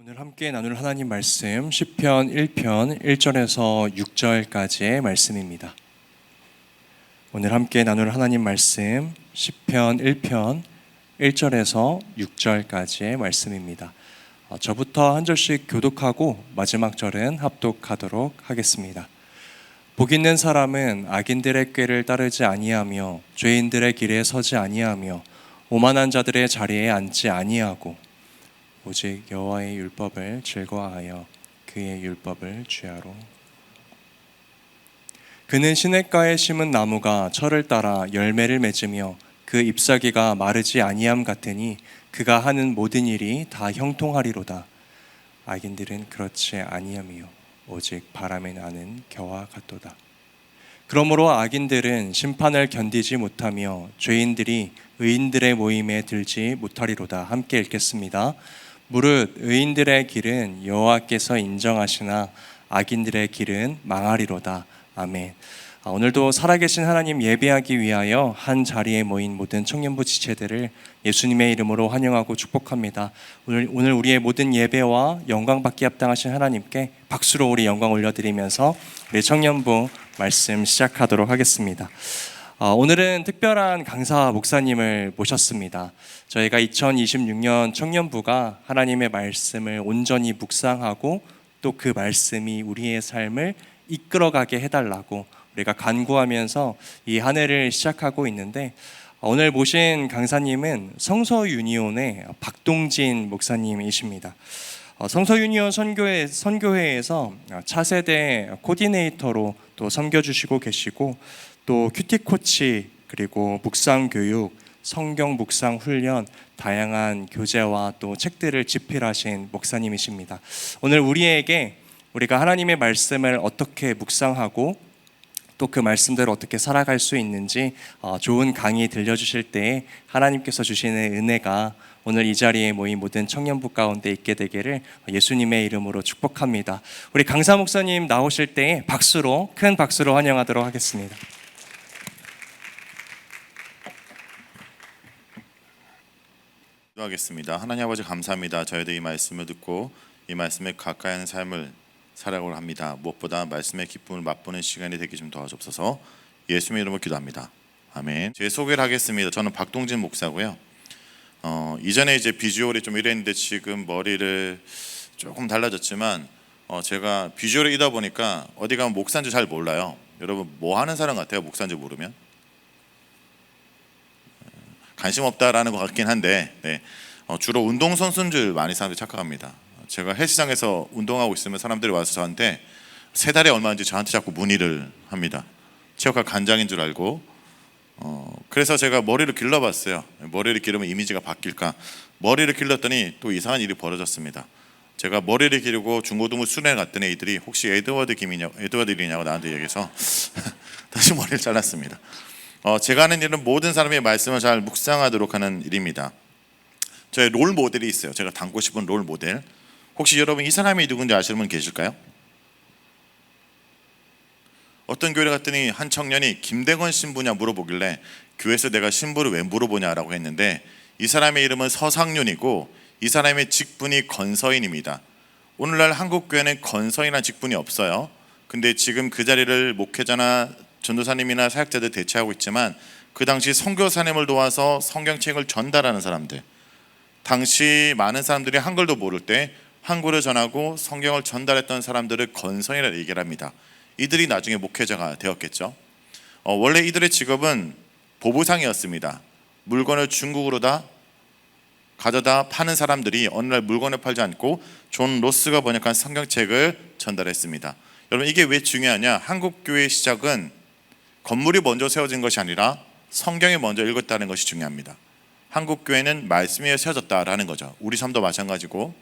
오늘 함께 나눌 하나님 말씀 시편 1편 1절에서 6절까지의 말씀입니다. 오늘 함께 나눌 하나님 말씀 시편 1편 1절에서 6절까지의 말씀입니다. 저부터 한 절씩 교독하고 마지막 절은 합독하도록 하겠습니다. 복 있는 사람은 악인들의 꾀를 따르지 아니하며 죄인들의 길에 서지 아니하며 오만한 자들의 자리에 앉지 아니하고 오직 여호와의 율법을 즐거워하여 그의 율법을 주야로. 그는 시냇가에 심은 나무가 철을 따라 열매를 맺으며 그 잎사귀가 마르지 아니함 같으니 그가 하는 모든 일이 다 형통하리로다. 악인들은 그렇지 아니하며 오직 바람에 나는 겨와 같도다. 그러므로 악인들은 심판을 견디지 못하며 죄인들이 의인들의 모임에 들지 못하리로다. 함께 읽겠습니다. 무릇 의인들의 길은 여호와께서 인정하시나 악인들의 길은 망하리로다. 아멘. 오늘도 살아계신 하나님 예배하기 위하여 한 자리에 모인 모든 청년부 지체들을 예수님의 이름으로 환영하고 축복합니다. 오늘 우리의 모든 예배와 영광 받기 합당하신 하나님께 박수로 우리 영광 올려드리면서 우리 청년부 말씀 시작하도록 하겠습니다. 오늘은 특별한 강사 목사님을 모셨습니다. 저희가 2026년 청년부가 하나님의 말씀을 온전히 묵상하고 또 그 말씀이 우리의 삶을 이끌어가게 해달라고 우리가 간구하면서 이 한 해를 시작하고 있는데, 오늘 모신 강사님은 성서유니온의 박동진 목사님이십니다. 성서유니온 선교회에서 차세대 코디네이터로 또 섬겨주시고 계시고, 또 큐티 코치, 그리고 묵상 교육, 성경 묵상 훈련, 다양한 교재와 또 책들을 집필하신 목사님이십니다. 오늘 우리가 하나님의 말씀을 어떻게 묵상하고 또 그 말씀대로 어떻게 살아갈 수 있는지 좋은 강의 들려주실 때에 하나님께서 주시는 은혜가 오늘 이 자리에 모인 모든 청년부 가운데 있게 되기를 예수님의 이름으로 축복합니다. 우리 강사 목사님 나오실 때에 큰 박수로 환영하도록 하겠습니다. 기도하겠습니다. 하나님 아버지 감사합니다. 저희들 이 말씀을 듣고 이 말씀에 가까이 하는 삶을 살아가려 합니다. 무엇보다 말씀의 기쁨을 맛보는 시간이 되게 좀 도와주옵소서. 예수님의 이름으로 기도합니다. 아멘. 제 소개를 하겠습니다. 저는 박동진 목사고요. 이전에 이제 비주얼이 좀 이랬는데 지금 머리를 조금 달라졌지만 제가 비주얼이 이다 보니까 어디 가면 목사인 줄 잘 몰라요. 여러분 뭐 하는 사람 같아요? 목사인 줄 모르면? 관심 없다라는 것 같긴 한데 주로 운동선수인 줄 많이 사람들이 착각합니다. 제가 헬스장에서 운동하고 있으면 사람들이 와서 저한테 세 달에 얼마인지 저한테 자꾸 문의를 합니다. 체육관 관장인 줄 알고. 그래서 제가 머리를 길러봤어요. 머리를 기르면 이미지가 바뀔까. 머리를 길렀더니 또 이상한 일이 벌어졌습니다. 제가 머리를 기르고 중고등부 수련회 갔더니 애들이 혹시 에드워드 일이냐고 나한테 얘기해서 다시 머리를 잘랐습니다. 제가 하는 일은 모든 사람의 말씀을 잘 묵상하도록 하는 일입니다. 저의 롤 모델이 있어요. 제가 닮고 싶은 롤 모델. 혹시 여러분 이 사람이 누군지 아시는 분 계실까요? 어떤 교회 갔더니 한 청년이 김대건 신부냐 물어보길래 교회에서 내가 신부를 왜 물어보냐라고 했는데, 이 사람의 이름은 서상윤이고 이 사람의 직분이 건서인입니다. 오늘날 한국 교회는 건서인이라는 직분이 없어요. 근데 지금 그 자리를 목회자나 전도사님이나 사역자들 대체하고 있지만, 그 당시 선교사님을 도와서 성경책을 전달하는 사람들, 당시 많은 사람들이 한글도 모를 때 한글을 전하고 성경을 전달했던 사람들을 건서인이라고 얘기를 합니다. 이들이 나중에 목회자가 되었겠죠. 원래 이들의 직업은 보부상이었습니다. 물건을 중국으로 다 가져다 파는 사람들이 어느 날 물건을 팔지 않고 존 로스가 번역한 성경책을 전달했습니다. 여러분 이게 왜 중요하냐? 한국 교회의 시작은 건물이 먼저 세워진 것이 아니라 성경이 먼저 읽었다는 것이 중요합니다. 한국 교회는 말씀 위에 세워졌다라는 거죠. 우리 삶도 마찬가지고.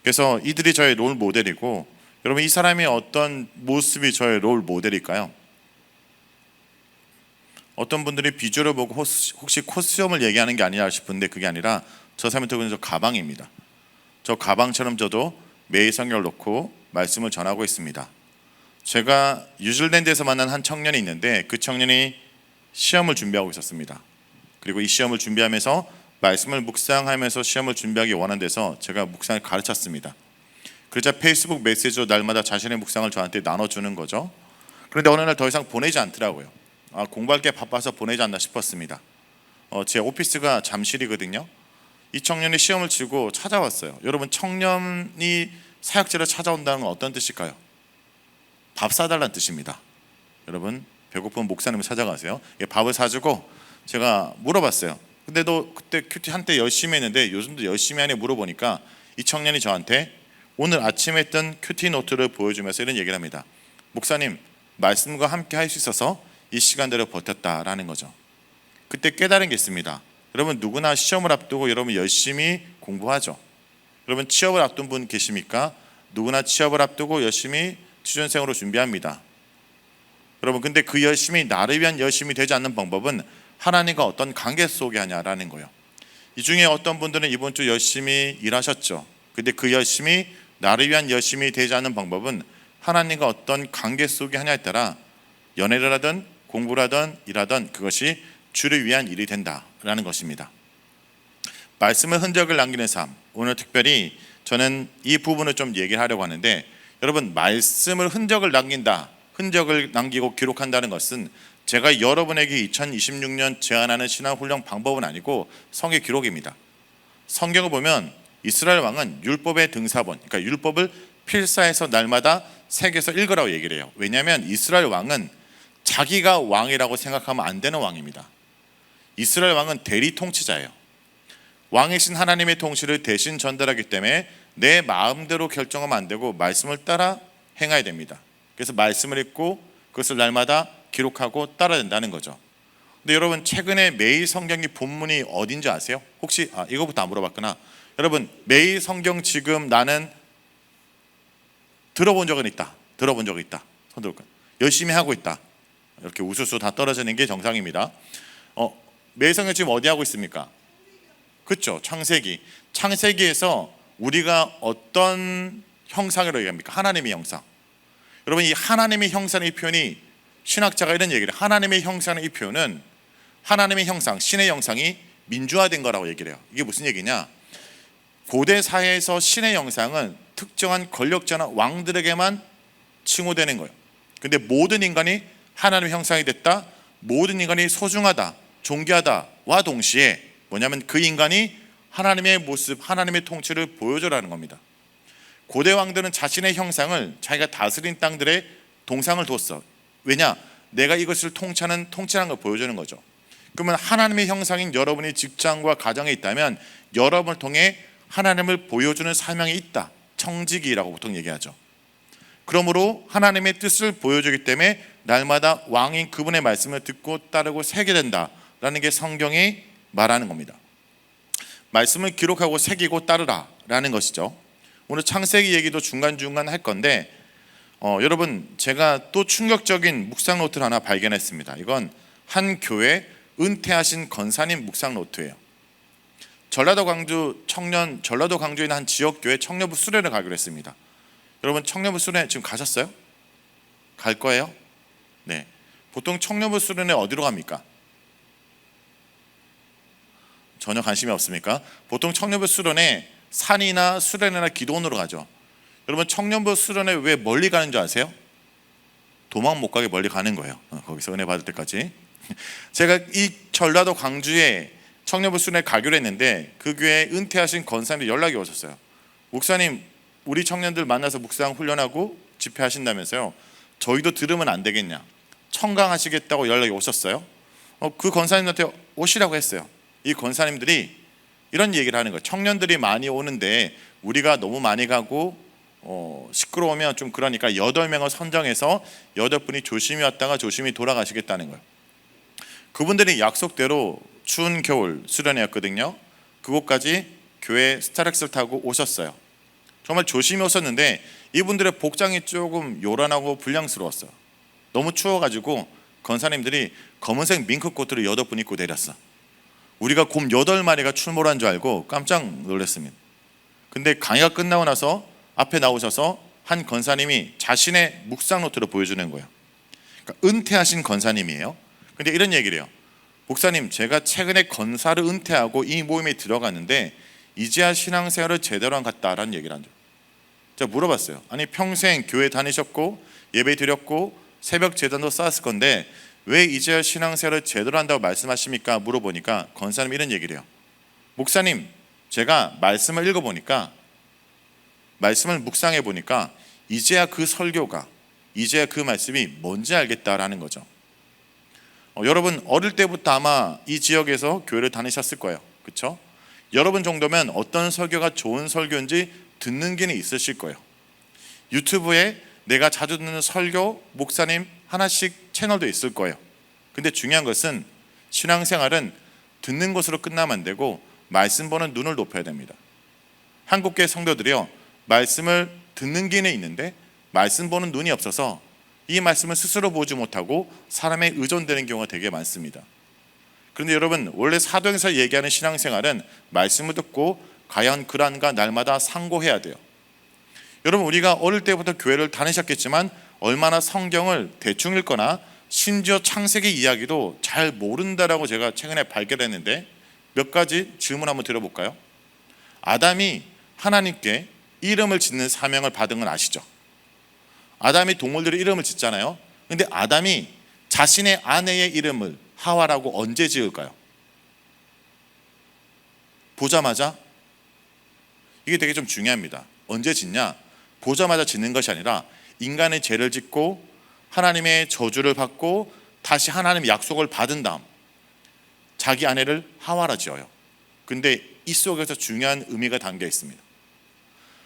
그래서 이들이 저의 롤 모델이고, 여러분 이 사람이 어떤 모습이 저의 롤 모델일까요? 어떤 분들이 비주얼을 보고 혹시 코스염을 얘기하는 게 아니냐 싶은데 그게 아니라 저 사람이 들고 있는 저 가방입니다. 저 가방처럼 저도 매일 성경을 놓고 말씀을 전하고 있습니다. 제가 뉴질랜드에서 만난 한 청년이 있는데 그 청년이 시험을 준비하고 있었습니다. 그리고 이 시험을 준비하면서 말씀을 묵상하면서 시험을 준비하기 원한 데서 제가 묵상을 가르쳤습니다. 그러자 페이스북 메시지로 날마다 자신의 묵상을 저한테 나눠주는 거죠. 그런데 어느 날 더 이상 보내지 않더라고요. 공부할 게 바빠서 보내지 않나 싶었습니다. 제 오피스가 잠실이거든요. 이 청년이 시험을 치고 찾아왔어요. 여러분, 청년이 사역지를 찾아온다는 건 어떤 뜻일까요? 밥 사달라는 뜻입니다. 여러분, 배고픈 목사님을 찾아가세요. 밥을 사주고 제가 물어봤어요. 근데 너 그때 큐티 한때 열심히 했는데 요즘도 열심히 하니 물어보니까 이 청년이 저한테 오늘 아침에 했던 큐티 노트를 보여주면서 이런 얘기를 합니다. 목사님, 말씀과 함께 할 수 있어서 이 시간대로 버텼다라는 거죠. 그때 깨달은 게 있습니다. 여러분, 누구나 시험을 앞두고 여러분 열심히 공부하죠. 여러분, 취업을 앞둔 분 계십니까? 누구나 취업을 앞두고 열심히 취준생으로 준비합니다. 여러분, 근데 그 열심이 나를 위한 열심이 되지 않는 방법은 하나님과 어떤 관계 속에 하냐라는 거예요. 이 중에 어떤 분들은 이번 주 열심히 일하셨죠. 근데 그 열심이 나를 위한 열심이 되지 않는 방법은 하나님과 어떤 관계 속에 하냐에 따라 연애를 하든 공부를 하든 일하든 그것이 주를 위한 일이 된다라는 것입니다. 말씀의 흔적을 남기는 삶, 오늘 특별히 저는 이 부분을 좀 얘기를 하려고 하는데, 여러분, 말씀을 흔적을 남긴다, 흔적을 남기고 기록한다는 것은 제가 여러분에게 2026년 제안하는 신앙훈련 방법은 아니고 성의 기록입니다. 성경을 보면 이스라엘 왕은 율법의 등사본, 그러니까 율법을 필사해서 날마다 새겨서 읽으라고 얘기를 해요. 왜냐하면 이스라엘 왕은 자기가 왕이라고 생각하면 안 되는 왕입니다. 이스라엘 왕은 대리 통치자예요. 왕이신 하나님의 통치를 대신 전달하기 때문에 내 마음대로 결정하면 안 되고 말씀을 따라 행해야 됩니다. 그래서 말씀을 읽고 그것을 날마다 기록하고 따라야 된다는 거죠. 근데 여러분, 최근에 매일 성경이 본문이 어딘지 아세요? 혹시 이거부터 안 물어봤구나. 여러분, 매일 성경 지금 나는 들어본 적은 있다. 들어본 적이 있다. 손 들어볼까요? 열심히 하고 있다. 이렇게 우수수 다 떨어지는 게 정상입니다. 매일 성경 지금 어디 하고 있습니까? 그렇죠. 창세기. 창세기에서 우리가 어떤 형상으로 얘기합니까? 하나님의 형상. 여러분, 이 하나님의 형상의 표현이, 신학자가 이런 얘기를 해요. 하나님의 형상의 이 표현은 하나님의 형상, 신의 형상이 민주화된 거라고 얘기를 해요. 이게 무슨 얘기냐? 고대 사회에서 신의 형상은 특정한 권력자나 왕들에게만 칭호되는 거예요. 근데 모든 인간이 하나님의 형상이 됐다, 모든 인간이 소중하다, 존귀하다와 동시에 뭐냐면 그 인간이 하나님의 모습, 하나님의 통치를 보여줘라는 겁니다. 고대 왕들은 자신의 형상을 자기가 다스린 땅들의 동상을 뒀어. 왜냐? 내가 이것을 통치하는 걸 보여주는 거죠. 그러면 하나님의 형상인 여러분이 직장과 가정에 있다면 여러분을 통해 하나님을 보여주는 사명이 있다. 청지기라고 보통 얘기하죠. 그러므로 하나님의 뜻을 보여주기 때문에 날마다 왕인 그분의 말씀을 듣고 따르고 새게 된다라는 게 성경이 말하는 겁니다. 말씀을 기록하고 새기고 따르라라는 것이죠. 오늘 창세기 얘기도 중간중간 할 건데 여러분, 제가 또 충격적인 묵상 노트를 하나 발견했습니다. 이건 한 교회 은퇴하신 권사님 묵상 노트예요. 전라도 광주에 있는 한 지역 교회 청년부 수련을 가기로 했습니다. 여러분, 청년부 수련회 지금 가셨어요? 갈 거예요? 네. 보통 청년부 수련회 어디로 갑니까? 전혀 관심이 없습니까? 보통 청년부 수련회 산이나 수련회나 기도원으로 가죠. 여러분, 청년부 수련회 왜 멀리 가는 줄 아세요? 도망 못 가게 멀리 가는 거예요. 거기서 은혜 받을 때까지. 제가 이 전라도 광주에 청년부 수련회 가기로 했는데 그 교회 은퇴하신 권사님들 연락이 오셨어요. 목사님, 우리 청년들 만나서 묵상 훈련하고 집회하신다면서요. 저희도 들으면 안 되겠냐? 청강하시겠다고 연락이 오셨어요. 그 권사님한테 오시라고 했어요. 이 권사님들이 이런 얘기를 하는 거예요. 청년들이 많이 오는데 우리가 너무 많이 가고 시끄러우면 좀 그러니까 8명을 선정해서 8분이 조심히 왔다가 조심히 돌아가시겠다는 거예요. 그분들이 약속대로 추운 겨울 수련회였거든요. 그곳까지 교회 스타렉스를 타고 오셨어요. 정말 조심히 오셨는데 이분들의 복장이 조금 요란하고 불량스러웠어요. 너무 추워가지고 권사님들이 검은색 밍크코트를 8분 입고 내렸어. 우리가 곰 8마리가 출몰한 줄 알고 깜짝 놀랐습니다. 근데 강의가 끝나고 나서 앞에 나오셔서 한 권사님이 자신의 묵상 노트를 보여주는 거예요. 그러니까 은퇴하신 권사님이에요. 근데 이런 얘기를 해요. 목사님, 제가 최근에 권사를 은퇴하고 이 모임에 들어갔는데 이제야 신앙생활을 제대로 한 것 같다라는 얘기를 하죠. 제가 물어봤어요. 아니 평생 교회 다니셨고 예배 드렸고 새벽 제단도 쌓았을 건데 왜 이제야 신앙생활을 제대로 한다고 말씀하십니까? 물어보니까 권사님이 이런 얘기를 해요. 목사님, 제가 말씀을 읽어보니까, 말씀을 묵상해 보니까 이제야 그 설교가, 이제야 그 말씀이 뭔지 알겠다라는 거죠. 여러분 어릴 때부터 아마 이 지역에서 교회를 다니셨을 거예요. 그렇죠? 여러분 정도면 어떤 설교가 좋은 설교인지 듣는 게는 있으실 거예요. 유튜브에 내가 자주 듣는 설교 목사님 하나씩 채널도 있을 거예요. 근데 중요한 것은 신앙생활은 듣는 것으로 끝나면 안 되고 말씀 보는 눈을 높여야 됩니다. 한국교회 성도들이요, 말씀을 듣는 게는 있는데 말씀 보는 눈이 없어서 이 말씀을 스스로 보지 못하고 사람에 의존되는 경우가 되게 많습니다. 그런데 여러분 원래 사도행서 얘기하는 신앙생활은 말씀을 듣고 과연 그란과 날마다 상고해야 돼요. 여러분 우리가 어릴 때부터 교회를 다니셨겠지만 얼마나 성경을 대충 읽거나 심지어 창세기 이야기도 잘 모른다라고 제가 최근에 발견했는데 몇 가지 질문 한번 드려볼까요? 아담이 하나님께 이름을 짓는 사명을 받은 건 아시죠? 아담이 동물들의 이름을 짓잖아요. 근데 아담이 자신의 아내의 이름을 하와라고 언제 지을까요? 보자마자? 이게 되게 좀 중요합니다. 언제 짓냐? 보자마자 짓는 것이 아니라 인간의 죄를 짓고 하나님의 저주를 받고 다시 하나님의 약속을 받은 다음 자기 아내를 하와라 지어요. 근데 이 속에서 중요한 의미가 담겨 있습니다.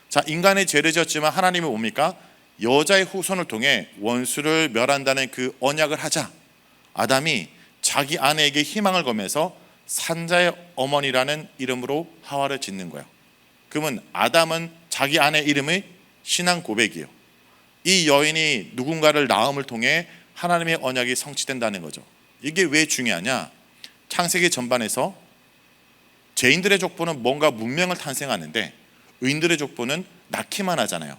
자, 인간의 죄를 지었지만 하나님이 뭡니까? 여자의 후손을 통해 원수를 멸한다는 그 언약을 하자 아담이 자기 아내에게 희망을 거면서 산자의 어머니라는 이름으로 하와를 짓는 거예요. 그러면 아담은 자기 아내 이름의 신앙 고백이에요. 이 여인이 누군가를 낳음을 통해 하나님의 언약이 성취된다는 거죠. 이게 왜 중요하냐? 창세기 전반에서 죄인들의 족보는 뭔가 문명을 탄생하는데 의인들의 족보는 낳기만 하잖아요.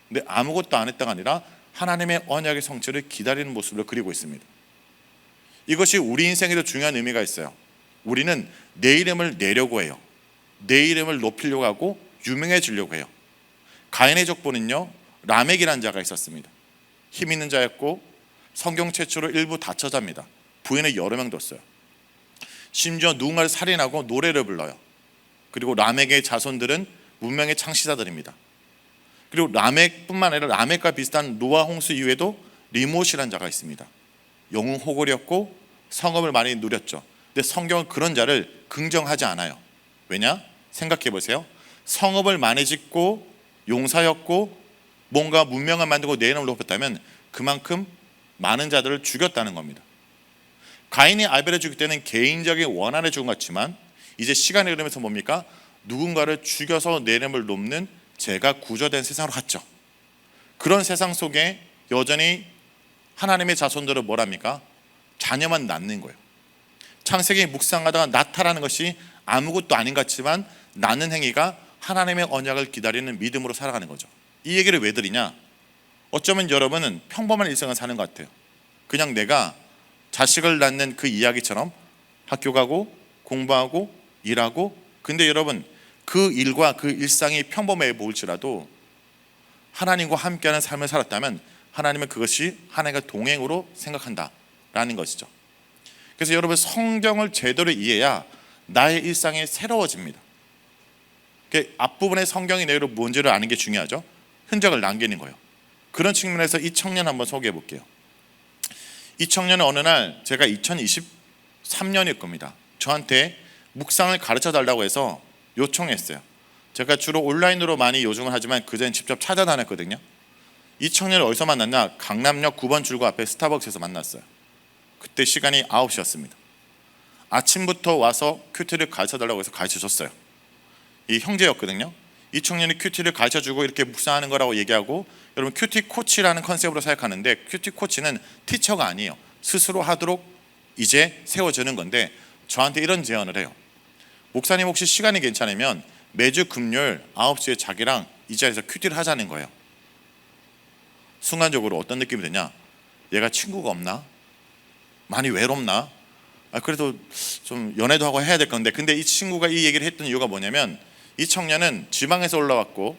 근데 아무것도 안 했다가 아니라 하나님의 언약의 성취를 기다리는 모습을 그리고 있습니다. 이것이 우리 인생에도 중요한 의미가 있어요. 우리는 내 이름을 내려고 해요. 내 이름을 높이려고 하고 유명해지려고 해요. 가인의 족보는요, 라멕이라는 자가 있었습니다. 힘 있는 자였고 성경 최초로 일부 다처자입니다. 부인을 여러 명 뒀어요. 심지어 누군가를 살인하고 노래를 불러요. 그리고 라멕의 자손들은 문명의 창시자들입니다. 그리고 라멕뿐만 아니라 라멕과 비슷한 노아 홍수 이후에도 리못이라는 자가 있습니다. 영웅 호골이었고 성업을 많이 누렸죠. 근데 성경은 그런 자를 긍정하지 않아요. 왜냐? 생각해 보세요. 성업을 많이 짓고 용사였고 뭔가 문명을 만들고 내 이름을 높였다면 그만큼 많은 자들을 죽였다는 겁니다. 가인이 아벨을 죽일 때는 개인적인 원한에 죽은 것 같지만 이제 시간이 흐르면서 뭡니까? 누군가를 죽여서 내 이름을 높는 죄가 구조된 세상으로 갔죠. 그런 세상 속에 여전히 하나님의 자손들은 뭐랍니까? 자녀만 낳는 거예요. 창세기 묵상하다가 나타나는 것이 아무것도 아닌 것 같지만 낳는 행위가 하나님의 언약을 기다리는 믿음으로 살아가는 거죠. 이 얘기를 왜 드리냐? 어쩌면 여러분은 평범한 일생을 사는 것 같아요. 그냥 내가 자식을 낳는 그 이야기처럼 학교 가고 공부하고 일하고, 근데 여러분 그 일과 그 일상이 평범해 보일지라도 하나님과 함께하는 삶을 살았다면 하나님은 그것이 하나님과 동행으로 생각한다라는 것이죠. 그래서 여러분 성경을 제대로 이해해야 나의 일상이 새로워집니다. 앞부분에 성경이 내로 뭔지를 아는 게 중요하죠. 흔적을 남기는 거예요. 그런 측면에서 이 청년 한번 소개해 볼게요. 이 청년은 어느 날 제가 2023년일 겁니다. 저한테 묵상을 가르쳐 달라고 해서 요청했어요. 제가 주로 온라인으로 많이 요즘은 하지만 그전에 직접 찾아다녔거든요. 이 청년을 어디서 만났냐? 강남역 9번 출구 앞에 스타벅스에서 만났어요. 그때 시간이 9시였습니다. 아침부터 와서 큐티를 가르쳐 달라고 해서 가르쳐 줬어요. 이 형제였거든요. 이 청년이 큐티를 가르쳐 주고 이렇게 묵상하는 거라고 얘기하고, 여러분 큐티 코치라는 컨셉으로 생각하는데 큐티 코치는 티처가 아니에요. 스스로 하도록 이제 세워주는 건데 저한테 이런 제안을 해요. 목사님 혹시 시간이 괜찮으면 매주 금요일 9시에 자기랑 이 자리에서 큐티를 하자는 거예요. 순간적으로 어떤 느낌이 드냐? 얘가 친구가 없나? 많이 외롭나? 그래도 좀 연애도 하고 해야 될 건데, 근데 이 친구가 이 얘기를 했던 이유가 뭐냐면 이 청년은 지방에서 올라왔고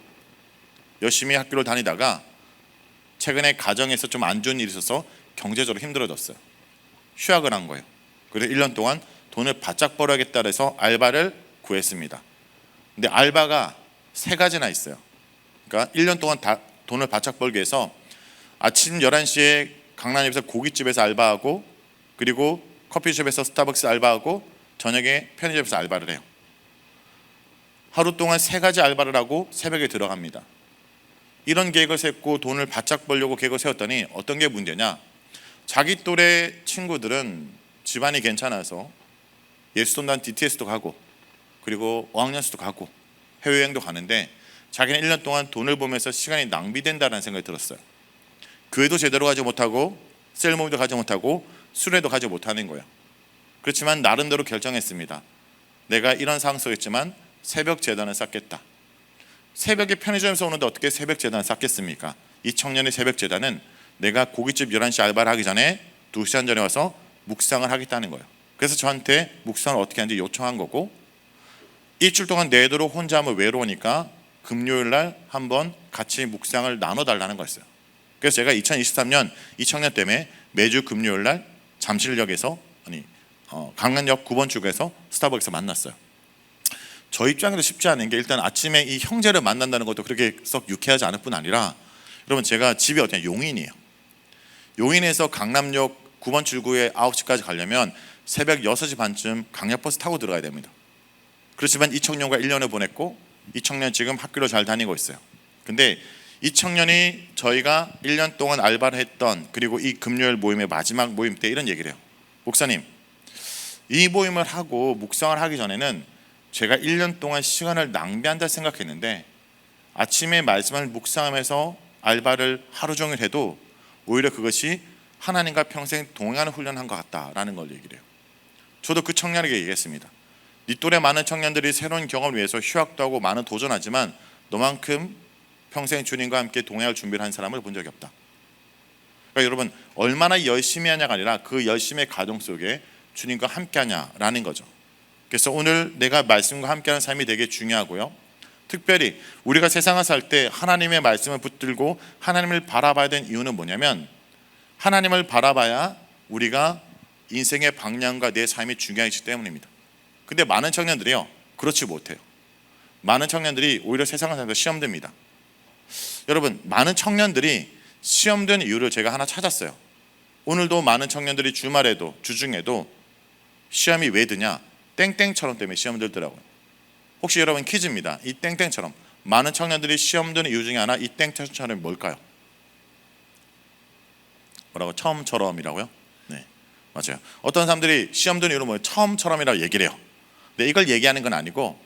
열심히 학교를 다니다가 최근에 가정에서 좀 안 좋은 일이 있어서 경제적으로 힘들어졌어요. 휴학을 한 거예요. 그래서 1년 동안 돈을 바짝 벌어야겠다 해서 알바를 구했습니다. 근데 알바가 3가지나 있어요. 그러니까 1년 동안 다 돈을 바짝 벌기 위해서 아침 11시에 강남역에서 고깃집에서 알바하고, 그리고 커피숍에서 스타벅스 알바하고, 저녁에 편의점에서 알바를 해요. 하루 동안 3가지 알바를 하고 새벽에 들어갑니다. 이런 계획을 세우고 돈을 바짝 벌려고 계획을 세웠더니 어떤 게 문제냐, 자기 또래 친구들은 집안이 괜찮아서 예수돈단 DTS도 가고, 그리고 어학연수도 가고, 해외여행도 가는데 자기는 1년 동안 돈을 보면서 시간이 낭비된다는 생각이 들었어요. 교회도 제대로 가지 못하고, 셀모임도 가지 못하고, 수레도 가지 못하는 거예요. 그렇지만 나름대로 결정했습니다. 내가 이런 상황 속이지만 새벽 재단을 쌓겠다. 새벽에 편의점에서 오는데 어떻게 새벽 재단을 쌓겠습니까? 이 청년의 새벽 재단은 내가 고깃집 11시 알바를 하기 전에 2시간 전에 와서 묵상을 하겠다는 거예요. 그래서 저한테 묵상을 어떻게 하는지 요청한 거고, 일주일 동안 내도록 혼자 하면 외로우니까 금요일 날 한번 같이 묵상을 나눠달라는 거였어요. 그래서 제가 2023년 이 청년 때문에 매주 금요일 날 잠실역에서 강남역 9번 출구에서 스타벅스에서 만났어요. 저 입장에서 쉽지 않은 게, 일단 아침에 이 형제를 만난다는 것도 그렇게 썩 유쾌하지 않을 뿐 아니라, 여러분 제가 집이 어디냐, 용인이에요. 용인에서 강남역 9번 출구에 9시까지 가려면 새벽 6시 반쯤 강력버스 타고 들어가야 됩니다. 그렇지만 이 청년과 1년을 보냈고, 이 청년 지금 학교를 잘 다니고 있어요. 근데 이 청년이 저희가 1년 동안 알바를 했던, 그리고 이 금요일 모임의 마지막 모임 때 이런 얘기를 해요. 목사님, 이 모임을 하고 묵상을 하기 전에는 제가 1년 동안 시간을 낭비한다 생각했는데, 아침에 말씀을 묵상하면서 알바를 하루 종일 해도 오히려 그것이 하나님과 평생 동행하는 훈련한 것 같다라는 걸 얘기를 해요. 저도 그 청년에게 얘기했습니다. 네 또래 많은 청년들이 새로운 경험을 위해서 휴학도 하고 많은 도전하지만 너만큼 평생 주님과 함께 동행할 준비를 한 사람을 본 적이 없다. 그러니까 여러분, 얼마나 열심히 하냐가 아니라 그 열심의 과정 속에 주님과 함께 하냐라는 거죠. 그래서 오늘 내가 말씀과 함께하는 삶이 되게 중요하고요. 특별히 우리가 세상을 살 때 하나님의 말씀을 붙들고 하나님을 바라봐야 되는 이유는 뭐냐면, 하나님을 바라봐야 우리가 인생의 방향과 내 삶이 중요하기 때문입니다. 근데 많은 청년들이요, 그렇지 못해요. 많은 청년들이 오히려 세상을 살면서 시험됩니다. 여러분, 많은 청년들이 시험된 이유를 제가 하나 찾았어요. 오늘도 많은 청년들이 주말에도 주중에도 시험이 왜 드냐, 땡땡처럼 때문에 시험 들더라고요. 혹시 여러분 퀴즈입니다. 이 땡땡처럼, 많은 청년들이 시험 드는 이유 중에 하나, 이 땡땡처럼이 뭘까요? 뭐라고? 처음처럼이라고요? 네, 맞아요. 어떤 사람들이 시험 드는 이유는 뭐예요? 처음처럼이라고 얘기를 해요. 근데 이걸 얘기하는 건 아니고,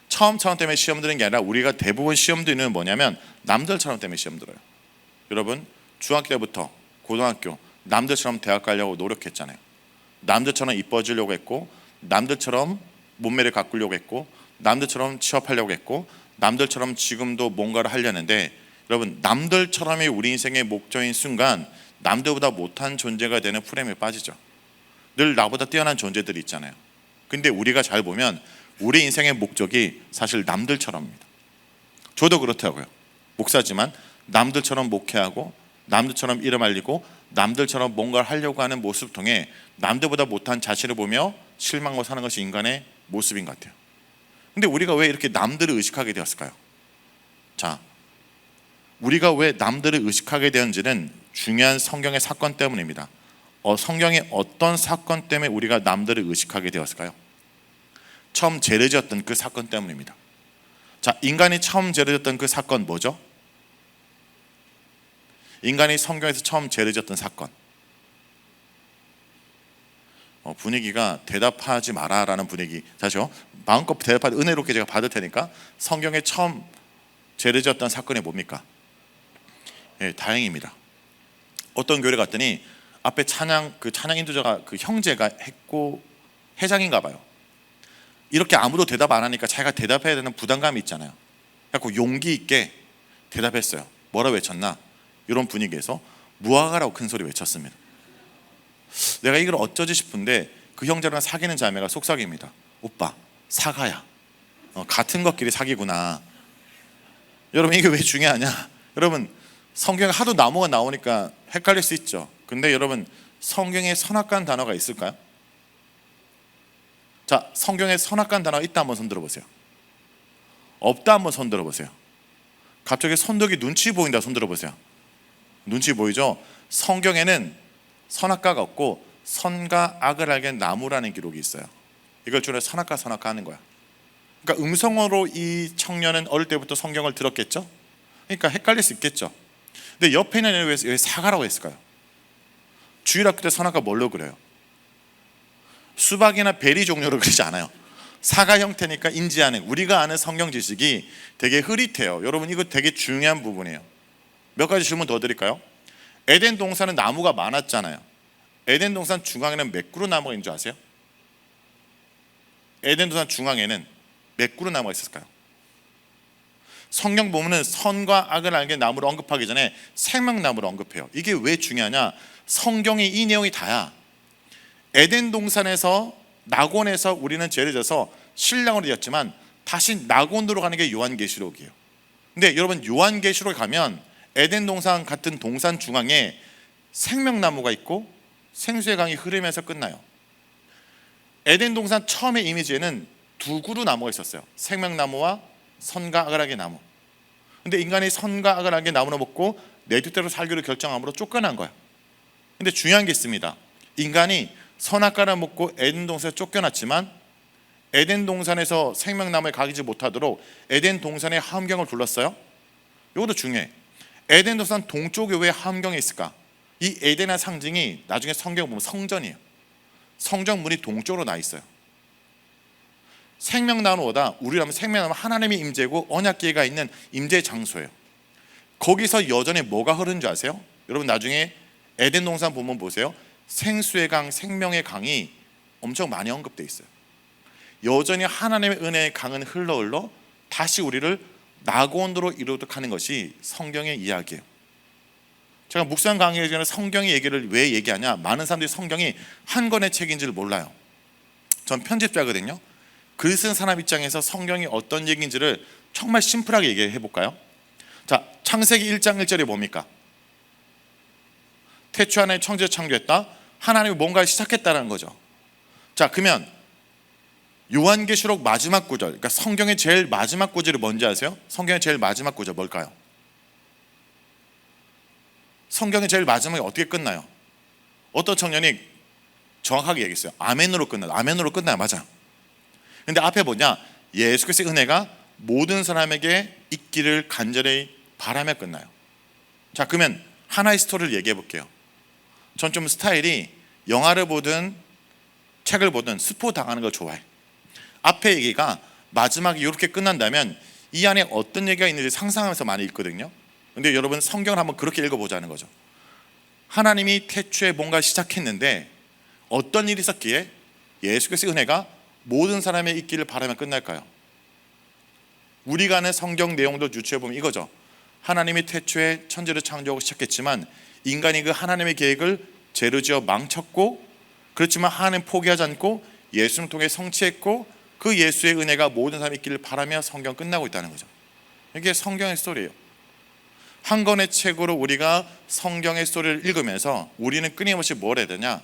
처음처럼 때문에 시험 드는 게 아니라 우리가 대부분 시험 드는 이유는 뭐냐면 남들처럼 때문에 시험 들어요. 여러분, 중학교 때부터 고등학교 남들처럼 대학 가려고 노력했잖아요. 남들처럼 이뻐지려고 했고, 남들처럼 몸매를 가꾸려고 했고, 남들처럼 취업하려고 했고, 남들처럼 지금도 뭔가를 하려는데, 여러분, 남들처럼이 우리 인생의 목적인 순간 남들보다 못한 존재가 되는 프레임에 빠지죠. 늘 나보다 뛰어난 존재들이 있잖아요. 근데 우리가 잘 보면 우리 인생의 목적이 사실 남들처럼입니다. 저도 그렇다고요. 목사지만 남들처럼 목회하고, 남들처럼 이름 알리고, 남들처럼 뭔가를 하려고 하는 모습 통해 남들보다 못한 자신을 보며 실망하고 사는 것이 인간의 모습인 것 같아요. 근데 우리가 왜 이렇게 남들을 의식하게 되었을까요? 자, 우리가 왜 남들을 의식하게 되었는지는 중요한 성경의 사건 때문입니다. 성경의 어떤 사건 때문에 우리가 남들을 의식하게 되었을까요? 처음 죄를 지었던 그 사건 때문입니다. 자, 인간이 처음 죄를 지었던 그 사건 뭐죠? 인간이 성경에서 처음 죄를 지었던 사건. 분위기가 대답하지 마라라는 분위기. 자죠? 마음껏 대답하지, 은혜롭게 제가 받을 테니까. 성경에 처음 죄를 지었던 사건이 뭡니까? 예, 다행입니다. 어떤 교회 갔더니 앞에 찬양 인도자가, 그 형제가 했고 회장인가 봐요. 이렇게 아무도 대답 안 하니까 자기가 대답해야 되는 부담감이 있잖아요. 그래서 용기 있게 대답했어요. 뭐라 외쳤나? 이런 분위기에서 무화과라고 큰 소리 외쳤습니다. 내가 이걸 어쩌지 싶은데 그 형제랑 사귀는 자매가 속삭입니다. 오빠, 사과야. 같은 것끼리 사귀구나. 여러분 이게 왜 중요하냐? 여러분 성경에 하도 나무가 나오니까 헷갈릴 수 있죠. 근데 여러분 성경에 선악과는 단어가 있을까요? 자, 성경에 선악과는 단어가 있다 한번 손 들어보세요. 없다 한번 손 들어보세요. 갑자기 손덕이 눈치 보인다 손 들어보세요. 눈치 보이죠? 성경에는 선악과가 없고 선과 악을 알게 나무라는 기록이 있어요. 이걸 줄여 선악과 하는 거야. 그러니까 음성어로 이 청년은 어릴 때부터 성경을 들었겠죠? 그러니까 헷갈릴 수 있겠죠. 근데 옆에 있는 애는 왜 사과라고 했을까요? 주일학교 때 선악과 뭘로 그려요? 수박이나 베리 종류로 그리지 않아요. 사과 형태니까 인지하는, 우리가 아는 성경 지식이 되게 흐릿해요. 여러분 이거 되게 중요한 부분이에요. 몇 가지 질문 더 드릴까요? 에덴 동산은 나무가 많았잖아요. 에덴 동산 중앙에는 몇 그루 나무가 있는 줄 아세요? 에덴 동산 중앙에는 몇 그루 나무가 있었을까요? 성경 보면은 선과 악을 알게 나무를 언급하기 전에 생명나무를 언급해요. 이게 왜 중요하냐? 성경이 이 내용이 다야. 에덴 동산에서 낙원에서 우리는 죄를 져서 신랑으로 되었지만 다시 낙원으로 가는 게 요한계시록이에요. 근데 여러분 요한계시록에 가면 에덴 동산 같은 동산 중앙에 생명나무가 있고 생수의 강이 흐르면서 끝나요. 에덴 동산 처음의 이미지에는 두 그루 나무가 있었어요. 생명나무와 선과 악을 알게 나무. 근데 인간이 선과 악을 알게 나무를 먹고 내 뜻대로 살기로 결정함으로 쫓겨난 거야. 근데 중요한 게 있습니다. 인간이 선악과를 먹고 에덴 동산에 쫓겨났지만 에덴 동산에서 생명나무에 가지 못하도록 에덴 동산의 함경을 둘렀어요. 이것도 중요해. 에덴 동산 동쪽에 왜 함경이 있을까? 이 에덴의 상징이 나중에 성경 보면 성전이에요. 성전문이 동쪽으로 나 있어요. 생명나무보다 우리라면 생명나무 하나님의 임재고 언약궤가 있는 임재 장소예요. 거기서 여전히 뭐가 흐르는 줄 아세요? 여러분 나중에 에덴 동산 보면 보세요. 생수의 강, 생명의 강이 엄청 많이 언급되어 있어요. 여전히 하나님의 은혜의 강은 흘러 다시 우리를 낙원으로 이루도록 것이 성경의 이야기예요. 제가 묵상 강의 전에 성경의 얘기를 왜 얘기하냐? 많은 사람들이 성경이 한 권의 책인지를 몰라요. 전 편집자거든요. 글 쓴 사람 입장에서 성경이 어떤 얘기인지를 정말 심플하게 얘기해 볼까요? 자, 창세기 1장 1절이 뭡니까? 태초 하나님 천지를 창조했다. 하나님이 뭔가를 시작했다는 거죠. 자, 그러면 요한계시록 마지막 구절, 그러니까 성경의 제일 마지막 구절이 뭔지 아세요? 성경의 제일 마지막 구절 뭘까요? 성경의 제일 마지막에 어떻게 끝나요? 어떤 청년이 정확하게 얘기했어요. 아멘으로 끝나요. 아멘으로 끝나요. 맞아. 근데 앞에 뭐냐? 예수 그리스도의 은혜가 모든 사람에게 있기를 간절히 바라며 끝나요. 자, 그러면 하나의 스토리를 얘기해 볼게요. 전 좀 스타일이 영화를 보든 책을 보든 스포 당하는 걸 좋아해. 앞에 얘기가 마지막에 이렇게 끝난다면 이 안에 어떤 얘기가 있는지 상상하면서 많이 읽거든요. 근데 여러분 성경을 한번 그렇게 읽어보자는 거죠. 하나님이 태초에 뭔가 시작했는데 어떤 일이 있었기에 예수 그리스도의 은혜가 모든 사람의 있기를 바라며 끝날까요? 우리가 아는 성경 내용도 유추해보면 이거죠. 하나님이 태초에 천지를 창조하고 시작했지만 인간이 그 하나님의 계획을 죄를 지어 망쳤고, 그렇지만 하나님 포기하지 않고 예수를 통해 성취했고, 그 예수의 은혜가 모든 사람이 있기를 바라며 성경 끝나고 있다는 거죠. 이게 성경의 스토리예요. 한 권의 책으로 우리가 성경의 스토리를 읽으면서 우리는 끊임없이 뭘 해야 되냐?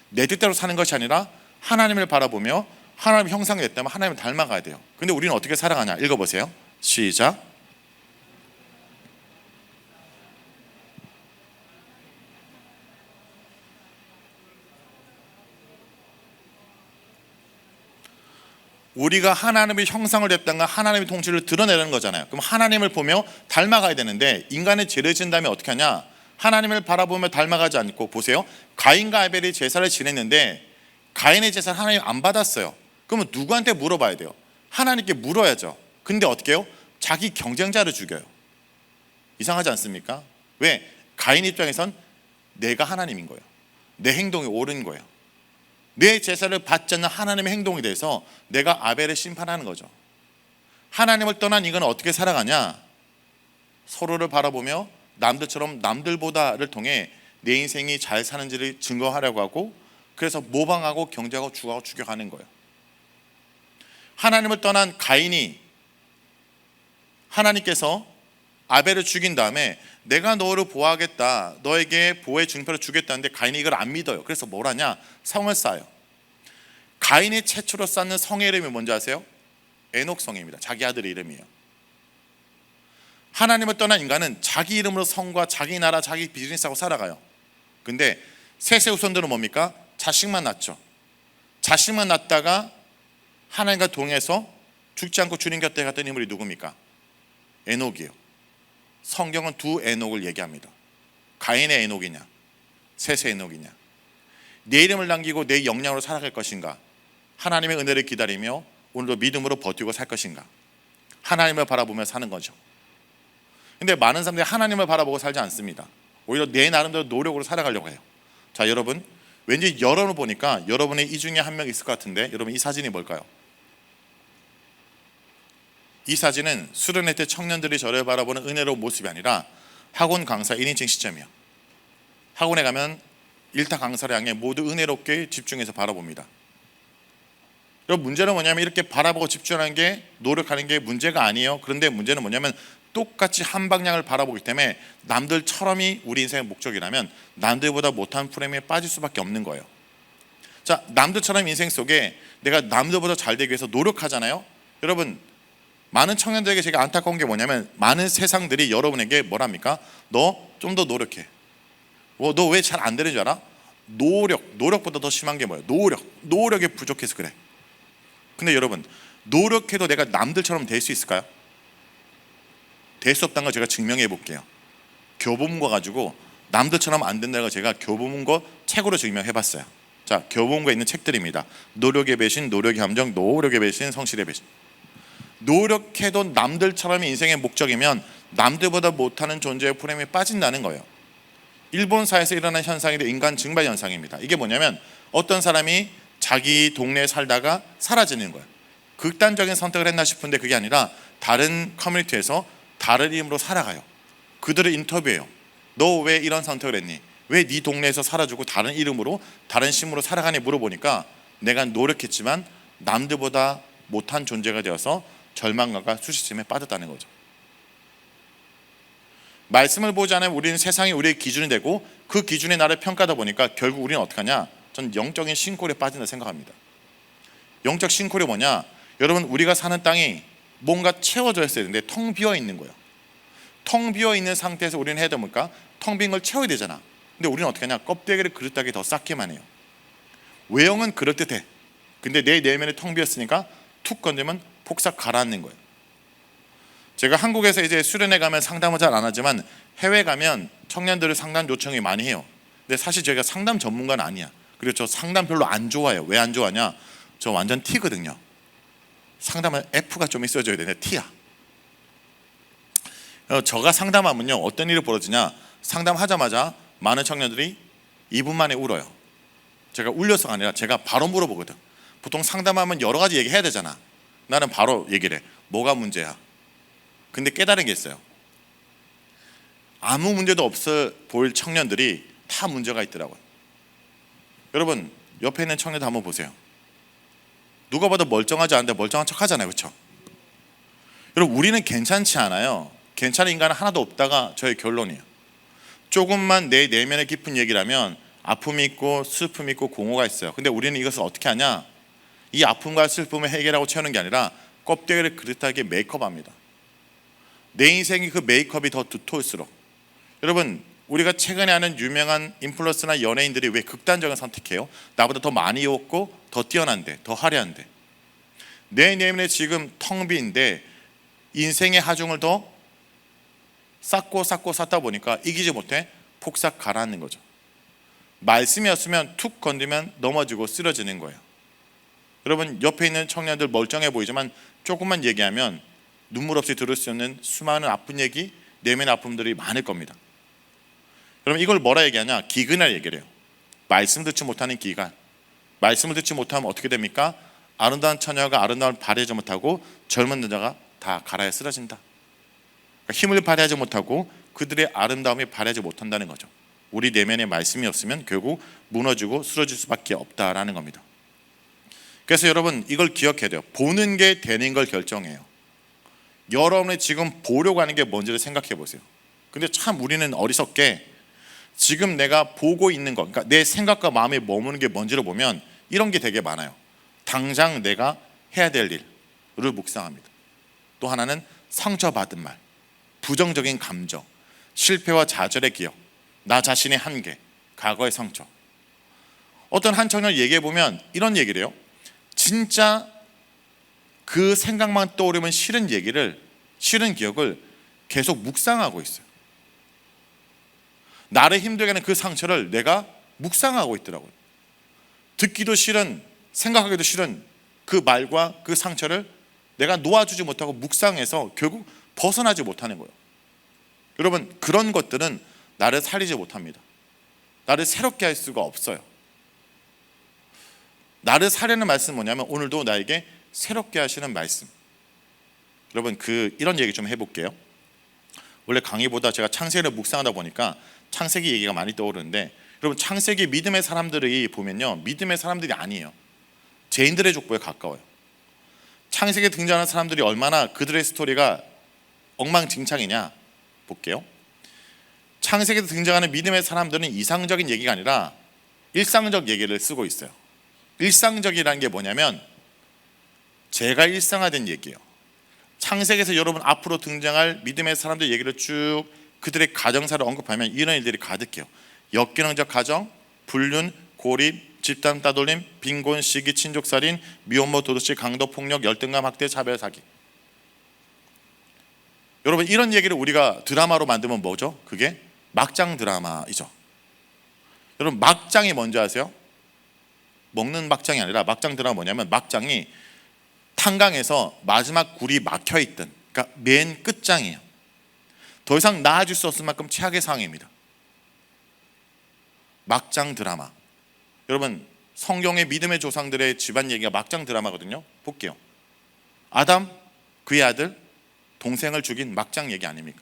내 뜻대로 사는 것이 아니라 하나님을 바라보며 하나님의 형상이 됐다면 하나님을 닮아가야 돼요. 근데 우리는 어떻게 살아가냐? 읽어보세요. 시작. 우리가 하나님의 형상을 됐다는 건 하나님의 통치를 드러내는 거잖아요. 그럼 하나님을 보며 닮아가야 되는데 인간의 죄를 지은 다음에 어떻게 하냐? 하나님을 바라보며 닮아가지 않고, 보세요. 가인과 아벨이 제사를 지냈는데 가인의 제사를 하나님 안 받았어요. 그러면 누구한테 물어봐야 돼요? 하나님께 물어야죠. 근데 어떻게 해요? 자기 경쟁자를 죽여요. 이상하지 않습니까? 왜? 가인 입장에선 내가 하나님인 거예요. 내 행동이 옳은 거예요. 내 제사를 받지 않는 하나님의 행동에 대해서 내가 아벨을 심판하는 거죠. 하나님을 떠난 이건 어떻게 살아가냐? 서로를 바라보며 남들처럼 남들보다를 통해 내 인생이 잘 사는지를 증거하려고 하고, 그래서 모방하고 경쟁하고 죽어가고 죽여가는 거예요. 하나님을 떠난 가인이 하나님께서 아벨을 죽인 다음에 내가 너를 보호하겠다, 너에게 보호의 증표를 주겠다는데 가인이 이걸 안 믿어요. 그래서 뭘 하냐? 성을 쌓아요. 가인이 최초로 쌓는 성의 이름이 뭔지 아세요? 에녹 성입니다. 자기 아들 이름이에요. 하나님을 떠난 인간은 자기 이름으로 성과 자기 나라, 자기 비즈니스하고 살아가요. 근데 셋의 후손들은 뭡니까? 자식만 낳죠. 자식만 낳다가 하나님과 동해서 죽지 않고 주님 곁에 갔던 인물이 누굽니까? 에녹이에요. 성경은 두 에녹을 얘기합니다. 가인의 에녹이냐, 셋의 에녹이냐. 내 이름을 남기고 내 역량으로 살아갈 것인가, 하나님의 은혜를 기다리며 오늘도 믿음으로 버티고 살 것인가. 하나님을 바라보며 사는 거죠. 근데 많은 사람들이 하나님을 바라보고 살지 않습니다. 오히려 내 나름대로 노력으로 살아가려고 해요. 자, 여러분, 왠지 여러분을 보니까 여러분의 이 중에 한 명 있을 것 같은데, 여러분 이 사진이 뭘까요? 이 사진은 수련회 때 청년들이 저를 바라보는 은혜로운 모습이 아니라 학원 강사 1인칭 시점이에요. 학원에 가면 일타 강사를 향해 모두 은혜롭게 집중해서 바라봅니다. 여러분, 문제는 뭐냐면 이렇게 바라보고 집중하는 게, 노력하는 게 문제가 아니에요. 그런데 문제는 뭐냐면 똑같이 한 방향을 바라보기 때문에 남들처럼이 우리 인생의 목적이라면 남들보다 못한 프레임에 빠질 수밖에 없는 거예요. 자, 남들처럼 인생 속에 내가 남들보다 잘 되기 위해서 노력하잖아요. 여러분, 많은 청년들에게 제가 안타까운 게 뭐냐면 많은 세상들이 여러분에게 뭐랍니까? 너 좀 더 노력해. 너 왜 잘 안 되는 줄 알아? 노력보다 더 심한 게 뭐예요? 노력이 부족해서 그래. 근데 여러분, 노력해도 내가 남들처럼 될 수 있을까요? 될 수 없다는 걸 제가 증명해 볼게요. 교보문고 가지고 남들처럼 안 된다는 걸 제가 교보문고 책으로 증명해 봤어요. 자, 교보문고에 있는 책들입니다. 노력의 배신, 노력의 함정, 노력의 배신, 성실의 배신. 노력해도 남들처럼 인생의 목적이면 남들보다 못하는 존재의 프레임에 빠진다는 거예요. 일본 사회에서 일어난 현상인데 인간 증발 현상입니다. 이게 뭐냐면 어떤 사람이 자기 동네에 살다가 사라지는 거예요. 극단적인 선택을 했나 싶은데 그게 아니라 다른 커뮤니티에서 다른 이름으로 살아가요. 그들을 인터뷰해요. 너 왜 이런 선택을 했니? 왜 네 동네에서 사라지고 다른 이름으로, 다른 심으로 살아가니 물어보니까 내가 노력했지만 남들보다 못한 존재가 되어서 절망감과 수치심에 빠졌다는 거죠. 말씀을 보지 않으면 우리는 세상이 우리의 기준이 되고 그 기준에 나를 평가하다 보니까 결국 우리는 어떻게 하냐? 전 영적인 싱크홀에 빠진다 생각합니다. 영적 싱크홀이 뭐냐? 여러분, 우리가 사는 땅이 뭔가 채워져 있어야 되는데 텅 비어 있는 거예요. 텅 비어 있는 상태에서 우리는 해야 됩니까? 텅 빈 걸 채워야 되잖아. 근데 우리는 어떻게 하냐? 껍데기를 그릇하게 더 쌓기만 해요. 외형은 그럴듯해. 근데 내 내면이 텅 비었으니까 툭 건드면 폭삭 가라앉는 거예요. 제가 한국에서 이제 수련회 가면 상담을 잘 안 하지만 해외 가면 청년들을 상담 요청이 많이 해요. 근데 사실 제가 상담 전문가는 아니야. 그리고 저 상담 별로 안 좋아해요. 왜 안 좋아하냐? 저 완전 T거든요. 상담은 F가 좀 있어줘야 되는데 T야. 저가 상담하면요 어떤 일이 벌어지냐? 상담하자마자 많은 청년들이 2분 만에 울어요. 제가 울려서가 아니라 제가 바로 물어보거든. 보통 상담하면 여러 가지 얘기해야 되잖아. 나는 바로 얘기를 해. 뭐가 문제야? 근데 깨달은 게 있어요. 아무 문제도 없어 보일 청년들이 다 문제가 있더라고요. 여러분, 옆에 있는 청년들 한번 보세요. 누가 봐도 멀쩡하지 않은데 멀쩡한 척 하잖아요. 그렇죠? 여러분, 우리는 괜찮지 않아요. 괜찮은 인간은 하나도 없다가 저의 결론이에요. 조금만 내 내면의 깊은 얘기라면 아픔이 있고 슬픔이 있고 공허가 있어요. 근데 우리는 이것을 어떻게 하냐? 이 아픔과 슬픔을 해결하고 채우는 게 아니라 껍데기를 그릇하게 메이크업합니다. 내 인생이 그 메이크업이 더 두터울수록, 여러분, 우리가 최근에 아는 유명한 인플루언서나 연예인들이 왜 극단적인 선택해요? 나보다 더 많이 얻고 더 뛰어난데, 더 화려한데. 내 내면에 지금 텅 비인데 인생의 하중을 더 쌓고 쌓다 보니까 이기지 못해 폭삭 가라앉는 거죠. 말씀이었으면 툭 건드면 넘어지고 쓰러지는 거예요. 여러분, 옆에 있는 청년들 멀쩡해 보이지만 조금만 얘기하면 눈물 없이 들을 수 있는 수많은 아픈 얘기, 내면의 아픔들이 많을 겁니다. 여러분, 이걸 뭐라 얘기하냐? 기근이라 얘기를 해요. 말씀 듣지 못하는 기간. 말씀을 듣지 못하면 어떻게 됩니까? 아름다운 처녀가 아름다움을 발휘하지 못하고 젊은 여자가 다 가라에 쓰러진다. 그러니까 힘을 발휘하지 못하고 그들의 아름다움이 발휘하지 못한다는 거죠. 우리 내면에 말씀이 없으면 결국 무너지고 쓰러질 수밖에 없다라는 겁니다. 그래서 여러분, 이걸 기억해야 돼요. 보는 게 되는 걸 결정해요. 여러분이 지금 보려고 하는 게 뭔지를 생각해 보세요. 근데 참 우리는 어리석게 지금 내가 보고 있는 것, 그러니까 내 생각과 마음에 머무는 게 뭔지를 보면 이런 게 되게 많아요. 당장 내가 해야 될 일을 묵상합니다. 또 하나는 상처받은 말, 부정적인 감정, 실패와 좌절의 기억, 나 자신의 한계, 과거의 상처. 어떤 한 청년 얘기해 보면 이런 얘기를 해요. 진짜 그 생각만 떠오르면 싫은 얘기를, 싫은 기억을 계속 묵상하고 있어요. 나를 힘들게 하는 그 상처를 내가 묵상하고 있더라고요. 듣기도 싫은, 생각하기도 싫은 그 말과 그 상처를 내가 놓아주지 못하고 묵상해서 결국 벗어나지 못하는 거예요. 여러분, 그런 것들은 나를 살리지 못합니다. 나를 새롭게 할 수가 없어요. 나를 살리는 말씀은 뭐냐면 오늘도 나에게 새롭게 하시는 말씀. 여러분, 이런 얘기 좀 해볼게요. 원래 강의보다 제가 창세기를 묵상하다 보니까 창세기 얘기가 많이 떠오르는데, 여러분, 창세기 믿음의 사람들이 보면요, 믿음의 사람들이 아니에요. 죄인들의 족보에 가까워요. 창세기에 등장하는 사람들이 얼마나 그들의 스토리가 엉망진창이냐 볼게요. 창세기에 등장하는 믿음의 사람들은 이상적인 얘기가 아니라 일상적 얘기를 쓰고 있어요. 일상적이라는 게 뭐냐면 제가 일상화된 얘기예요. 창세기에서 여러분 앞으로 등장할 믿음의 사람들 얘기를 쭉 그들의 가정사를 언급하면 이런 일들이 가득해요. 역기능적 가정, 불륜, 고립, 집단 따돌림, 빈곤, 시기, 친족살인, 미혼모, 도둑질, 강도, 폭력, 열등감, 학대, 차별, 사기. 여러분, 이런 얘기를 우리가 드라마로 만들면 뭐죠? 그게 막장 드라마이죠. 여러분, 막장이 뭔지 아세요? 먹는 막장이 아니라 막장 드라마 뭐냐면 막장이 탄강에서 마지막 굴이 막혀있던, 그러니까 맨 끝장이에요. 더 이상 나아질 수 없을 만큼 최악의 상황입니다. 막장 드라마. 여러분, 성경의 믿음의 조상들의 집안 얘기가 막장 드라마거든요. 볼게요. 아담, 그의 아들, 동생을 죽인 막장 얘기 아닙니까?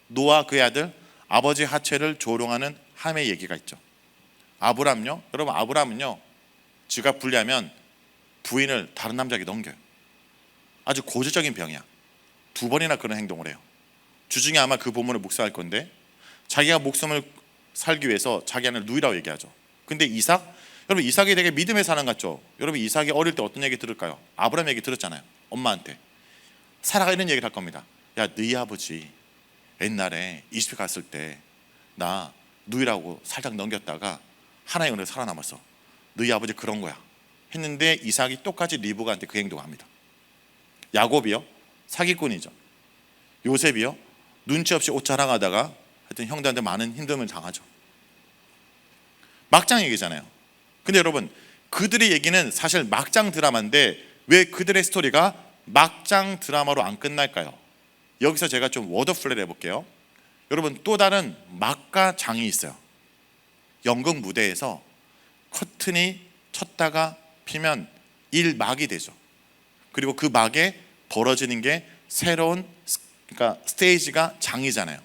노아, 그의 아들, 아버지 하체를 조롱하는 함의 얘기가 있죠. 아브람요? 여러분, 아브람은요, 지가 불리하면 부인을 다른 남자에게 넘겨요. 아주 고질적인 병이야. 2번이나 그런 행동을 해요. 주중에 아마 그 본문을 묵상할 건데, 자기가 목숨을 살기 위해서 자기 아내를 누이라고 얘기하죠. 근데 이삭, 여러분, 이삭이 되게 믿음의 사람 같죠? 여러분, 이삭이 어릴 때 어떤 얘기 들을까요? 아브라함 얘기 들었잖아요. 엄마한테 사라가 이런 얘기를 할 겁니다. 야, 너희 아버지 옛날에 이집트 갔을 때 나 누이라고 살짝 넘겼다가 하나의 은혜로 살아남았어. 너희 아버지 그런 거야 했는데, 이삭이 똑같이 리브가한테 그 행동을 합니다. 야곱이요, 사기꾼이죠. 요셉이요, 눈치 없이 옷 자랑하다가 하여튼 형들한테 많은 힘듦을 당하죠. 막장 얘기잖아요. 근데 여러분, 그들의 얘기는 사실 막장 드라마인데 왜 그들의 스토리가 막장 드라마로 안 끝날까요? 여기서 제가 좀 워드플레이를 해볼게요. 여러분, 또 다른 막과 장이 있어요. 연극 무대에서 커튼이 쳤다가 피면 1막이 되죠. 그리고 그 막에 벌어지는 게 새로운, 그러니까 스테이지가 장이잖아요.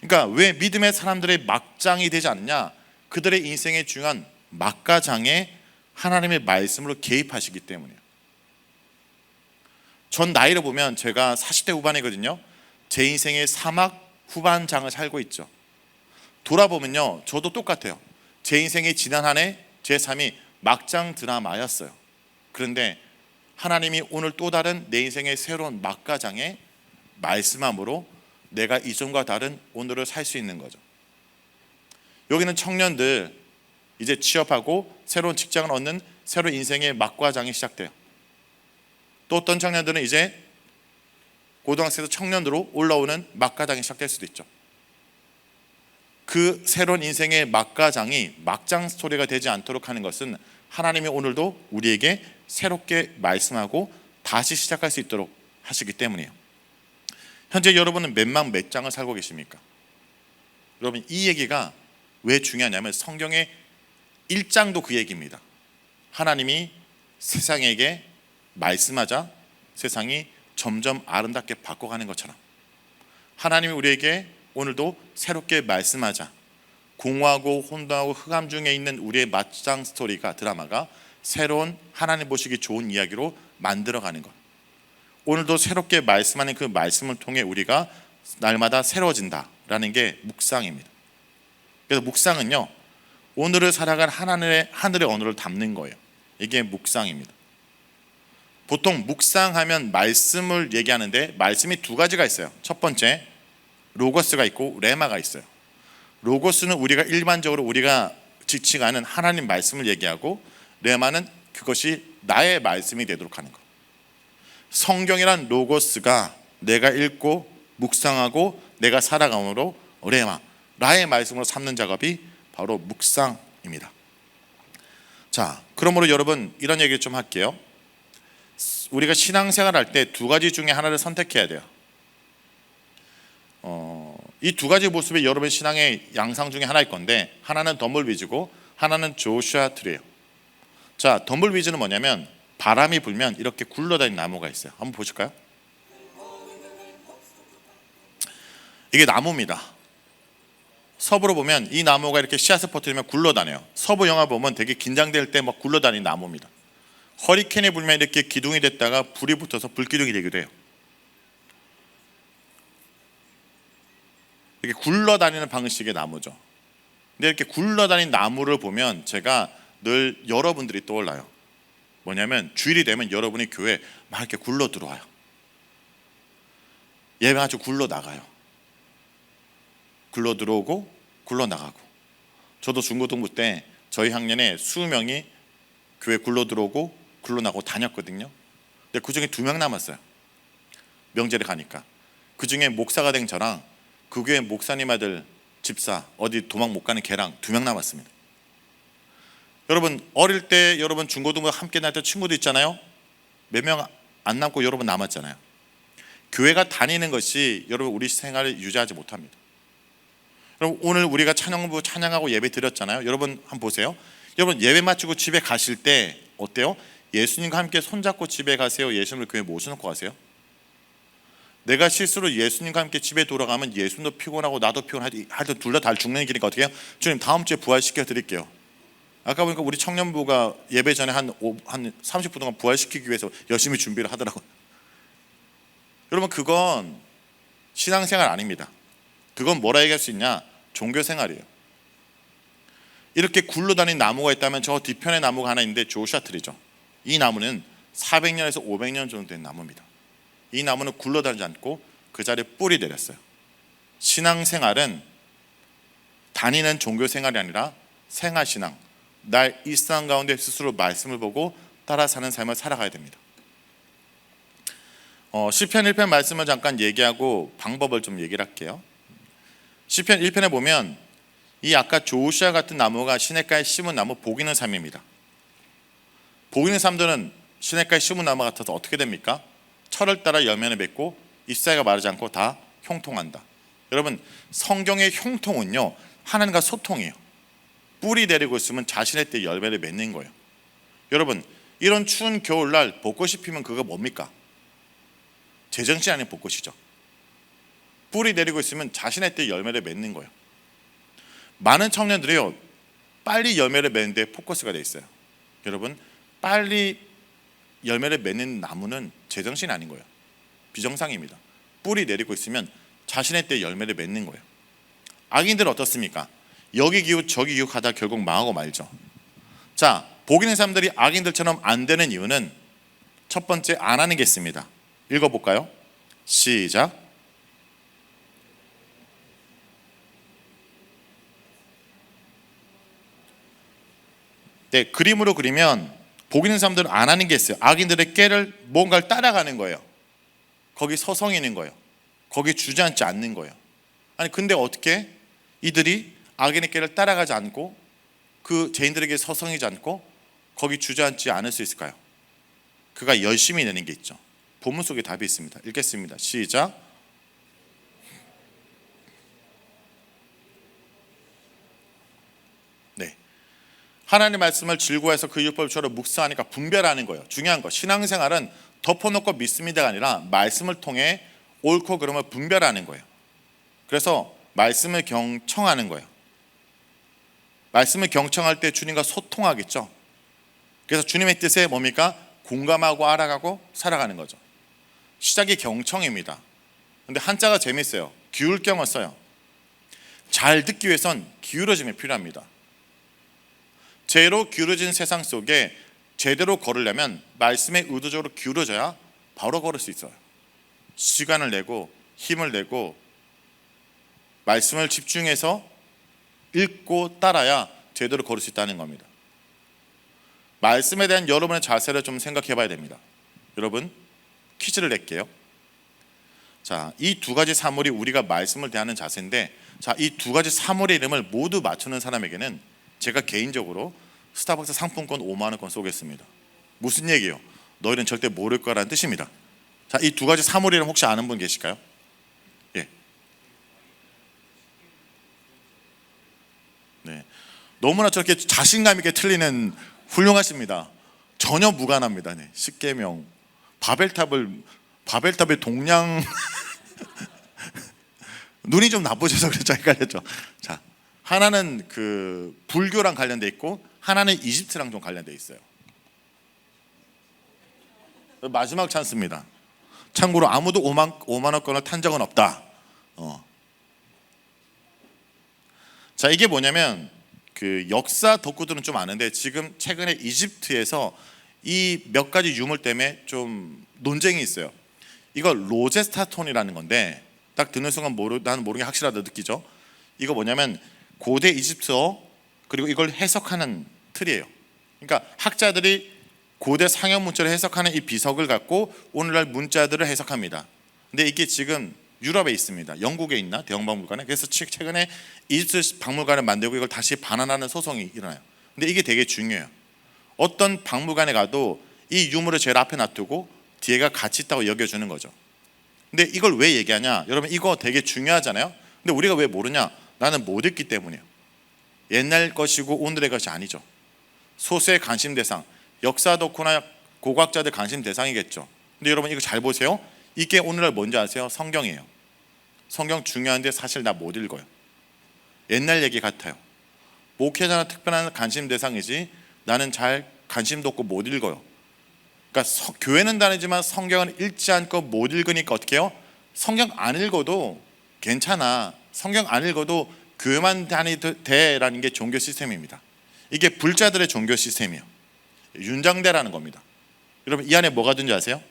그러니까 왜 믿음의 사람들의 막장이 되지 않느냐? 그들의 인생의 중요한 막과 장에 하나님의 말씀으로 개입하시기 때문이에요. 전 나이를 보면 제가 40대 후반이거든요. 제 인생의 사막 후반 장을 살고 있죠. 돌아보면요, 저도 똑같아요. 제 인생의 지난 한 해 제 삶이 막장 드라마였어요. 그런데 하나님이 오늘 또 다른 내 인생의 새로운 막과 장에 말씀함으로 내가 이전과 다른 오늘을 살 수 있는 거죠. 여기는 청년들 이제 취업하고 새로운 직장을 얻는 새로운 인생의 막과 장이 시작돼요. 또 어떤 청년들은 이제 고등학생에서 청년으로 올라오는 막과 장이 시작될 수도 있죠. 그 새로운 인생의 막과 장이 막장 스토리가 되지 않도록 하는 것은 하나님이 오늘도 우리에게 새롭게 말씀하고 다시 시작할 수 있도록 하시기 때문이에요. 현재 여러분은 몇 막 몇 장을 살고 계십니까? 여러분, 이 얘기가 왜 중요하냐면 성경의 1장도 그 얘기입니다. 하나님이 세상에게 말씀하자 세상이 점점 아름답게 바꿔가는 것처럼 하나님이 우리에게 오늘도 새롭게 말씀하자 공허하고 혼돈하고 흑암 중에 있는 우리의 막장 스토리가, 드라마가 새로운 하나님 보시기 좋은 이야기로 만들어가는 것. 오늘도 새롭게 말씀하는 그 말씀을 통해 우리가 날마다 새로워진다라는 게 묵상입니다. 그래서 묵상은요, 오늘을 살아갈 하늘의 언어를 담는 거예요. 이게 묵상입니다. 보통 묵상하면 말씀을 얘기하는데 말씀이 두 가지가 있어요. 첫 번째, 로고스가 있고 레마가 있어요. 로고스는 우리가 일반적으로 우리가 지칭하는 하나님 말씀을 얘기하고, 레마는 그것이 나의 말씀이 되도록 하는 거. 성경이란 로고스가 내가 읽고 묵상하고 내가 살아감으로 레마, 나의 말씀으로 삼는 작업이 바로 묵상입니다. 자, 그러므로 여러분 이런 얘기를 좀 할게요. 우리가 신앙생활 할 때 두 가지 중에 하나를 선택해야 돼요. 이 두 가지 모습이 여러분 신앙의 양상 중에 하나일 건데, 하나는 덤블비즈고 하나는 조슈아 트리예요. 자, 덤블비즈는 뭐냐면 바람이 불면 이렇게 굴러다니는 나무가 있어요. 한번 보실까요? 이게 나무입니다. 섭으로 보면 이 나무가 이렇게 씨앗을 퍼뜨리면 굴러다녀요. 서부 영화 보면 되게 긴장될 때 막 굴러다니는 나무입니다. 허리케인이 불면 이렇게 기둥이 됐다가 불이 붙어서 불기둥이 되기도 해요. 이렇게 굴러다니는 방식의 나무죠. 근데 이렇게 굴러다니는 나무를 보면 제가 늘 여러분들이 떠올라요. 뭐냐면 주일이 되면 여러분이 교회에 막 이렇게 굴러 들어와요. 예배 아주 굴러 나가요. 굴러 들어오고 굴러 나가고. 저도 중고등부 때 저희 학년에 20명이 교회 굴러 들어오고 굴러 나가고 다녔거든요. 근데 그 중에 2명 남았어요. 명절에 가니까. 그 중에 목사가 된 저랑 그 교회 목사님 아들 집사 어디 도망 못 가는 걔랑 2명 남았습니다. 여러분 어릴 때 여러분 중고등부 함께 다녔던 친구도 있잖아요. 몇 명 안 남고 여러분 남았잖아요. 교회가 다니는 것이 여러분 우리 생활을 유지하지 못합니다. 여러분 오늘 우리가 찬양부 찬양하고 예배 드렸잖아요. 여러분 한번 보세요. 여러분 예배 마치고 집에 가실 때 어때요? 예수님과 함께 손잡고 집에 가세요? 예수님을 교회에 모셔놓고 가세요? 내가 실수로 예수님과 함께 집에 돌아가면 예수님도 피곤하고 나도 피곤하지, 하여튼 둘 다 죽는 길이니까 어떻게 해요? 주님 다음 주에 부활시켜 드릴게요. 아까 보니까 우리 청년부가 예배 전에 한 30분 동안 부활시키기 위해서 열심히 준비를 하더라고요. 여러분 그건 신앙생활 아닙니다. 그건 뭐라 얘기할 수 있냐? 종교생활이에요. 이렇게 굴러다니는 나무가 있다면 저 뒤편에 나무가 하나 있는데 조슈아 트리죠. 이 나무는 400년에서 500년 정도 된 나무입니다. 이 나무는 굴러다니지 않고 그 자리에 뿌리 내렸어요. 신앙생활은 다니는 종교생활이 아니라 생활신앙, 날 일상 가운데 스스로 말씀을 보고 따라 사는 삶을 살아가야 됩니다. 시편 1편 말씀을 잠깐 얘기하고 방법을 좀 얘기를 할게요. 시편 1편에 보면 이 아까 조슈아 같은 나무가 시냇가에 심은 나무 복 있는 삶입니다. 복 있는 삶들은 시냇가에 심은 나무 같아서 어떻게 됩니까? 철을 따라 열매를 맺고 잎사귀가 마르지 않고 다 형통한다. 여러분 성경의 형통은요 하나님과 소통이에요. 뿌리 내리고 있으면 자신의 때 열매를 맺는 거예요. 여러분 이런 추운 겨울날 벚꽃이 피면 그거 뭡니까? 제정신 아닌 벚꽃이죠. 뿌리 내리고 있으면 자신의 때 열매를 맺는 거예요. 많은 청년들이요 빨리 열매를 맺는데 포커스가 돼 있어요. 여러분 빨리 열매를 맺는 나무는 제정신이 아닌 거예요. 비정상입니다. 뿌리 내리고 있으면 자신의 때 열매를 맺는 거예요. 악인들은 어떻습니까? 여기 기웃 저기 기웃 하다 결국 망하고 말죠. 자, 복 있는 사람들이 악인들처럼 안 되는 이유는 첫 번째 안 하는 게 있습니다. 읽어볼까요? 시작. 네, 그림으로 그리면 복 있는 사람들은 안 하는 게 있어요. 악인들의 꾀를 뭔가를 따라가는 거예요. 거기 서성이는 거예요. 거기 주저앉지 않는 거예요. 아니 근데 어떻게 이들이 악인의 꾀를 따라가지 않고 그 죄인들에게 서성이지 않고 거기 주저앉지 않을 수 있을까요? 그가 열심히 내는 게 있죠. 본문 속에 답이 있습니다. 읽겠습니다. 시작. 네, 하나님의 말씀을 즐거워해서 그 율법처럼 묵상하니까 분별하는 거예요. 중요한 거 신앙생활은 덮어놓고 믿습니다가 아니라 말씀을 통해 옳고 그름을 분별하는 거예요. 그래서 말씀을 경청하는 거예요. 말씀을 경청할 때 주님과 소통하겠죠. 그래서 주님의 뜻에 뭡니까? 공감하고 알아가고 살아가는 거죠. 시작이 경청입니다. 근데 한자가 재밌어요. 기울경을 써요. 잘 듣기 위해선 기울어짐이 필요합니다. 제로 기울어진 세상 속에 제대로 걸으려면 말씀에 의도적으로 기울어져야 바로 걸을 수 있어요. 시간을 내고 힘을 내고 말씀을 집중해서 읽고 따라야 제대로 걸을 수 있다는 겁니다. 말씀에 대한 여러분의 자세를 좀 생각해 봐야 됩니다. 여러분, 퀴즈를 낼게요. 자, 이 두 가지 사물이 우리가 말씀을 대하는 자세인데, 자, 이 두 가지 사물의 이름을 모두 맞추는 사람에게는 제가 개인적으로 스타벅스 상품권 5만 원권 쏘겠습니다. 무슨 얘기예요? 너희는 절대 모를 거라는 뜻입니다. 자, 이 두 가지 사물 이름 혹시 아는 분 계실까요? 예. 네. 너무나 저렇게 자신감 있게 틀리는 훌륭하십니다. 전혀 무관합니다. 네. 십계명, 바벨탑의 동량 눈이 좀 나쁘셔서 그랬죠. 헷갈렸죠. 자, 하나는 그 불교랑 관련돼 있고 하나는 이집트랑 좀 관련돼 있어요. 마지막 찬스입니다. 참고로 아무도 5만 원권을 탄 적은 없다. 자, 이게 뭐냐면 그 역사 덕후들은 좀 아는데 지금 최근에 이집트에서 이 몇 가지 유물 때문에 좀 논쟁이 있어요. 이거 로제스타톤이라는 건데 딱 듣는 순간 나는 모르는 게 확실하다 느끼죠. 이거 뭐냐면 고대 이집트어 그리고 이걸 해석하는 틀이에요. 그러니까 학자들이 고대 상형 문자를 해석하는 이 비석을 갖고 오늘날 문자들을 해석합니다. 근데 이게 지금 유럽에 있습니다. 영국에 있나 대형박물관에. 그래서 최근에 이집트 박물관을 만들고 이걸 다시 반환하는 소송이 일어나요. 근데 이게 되게 중요해요. 어떤 박물관에 가도 이 유물을 제일 앞에 놔두고 뒤에가 가치 있다고 여겨주는 거죠. 근데 이걸 왜 얘기하냐? 여러분 이거 되게 중요하잖아요. 근데 우리가 왜 모르냐? 나는 못 읽기 때문이에요. 옛날 것이고 오늘의 것이 아니죠. 소수의 관심 대상, 역사 덕후나 고고학자들 관심 대상이겠죠. 근데 여러분 이거 잘 보세요. 이게 오늘날 뭔지 아세요? 성경이에요. 성경 중요한데 사실 나 못 읽어요. 옛날 얘기 같아요. 목회자는 특별한 관심 대상이지 나는 잘 관심도 없고 못 읽어요. 그러니까 교회는 다니지만 성경은 읽지 않고 못 읽으니까 어떻게 해요? 성경 안 읽어도 괜찮아. 성경 안 읽어도 교회만 다니도 돼라는 게 종교 시스템입니다. 이게 불자들의 종교 시스템이에요. 윤장대라는 겁니다. 여러분 이 안에 뭐가 든지 아세요?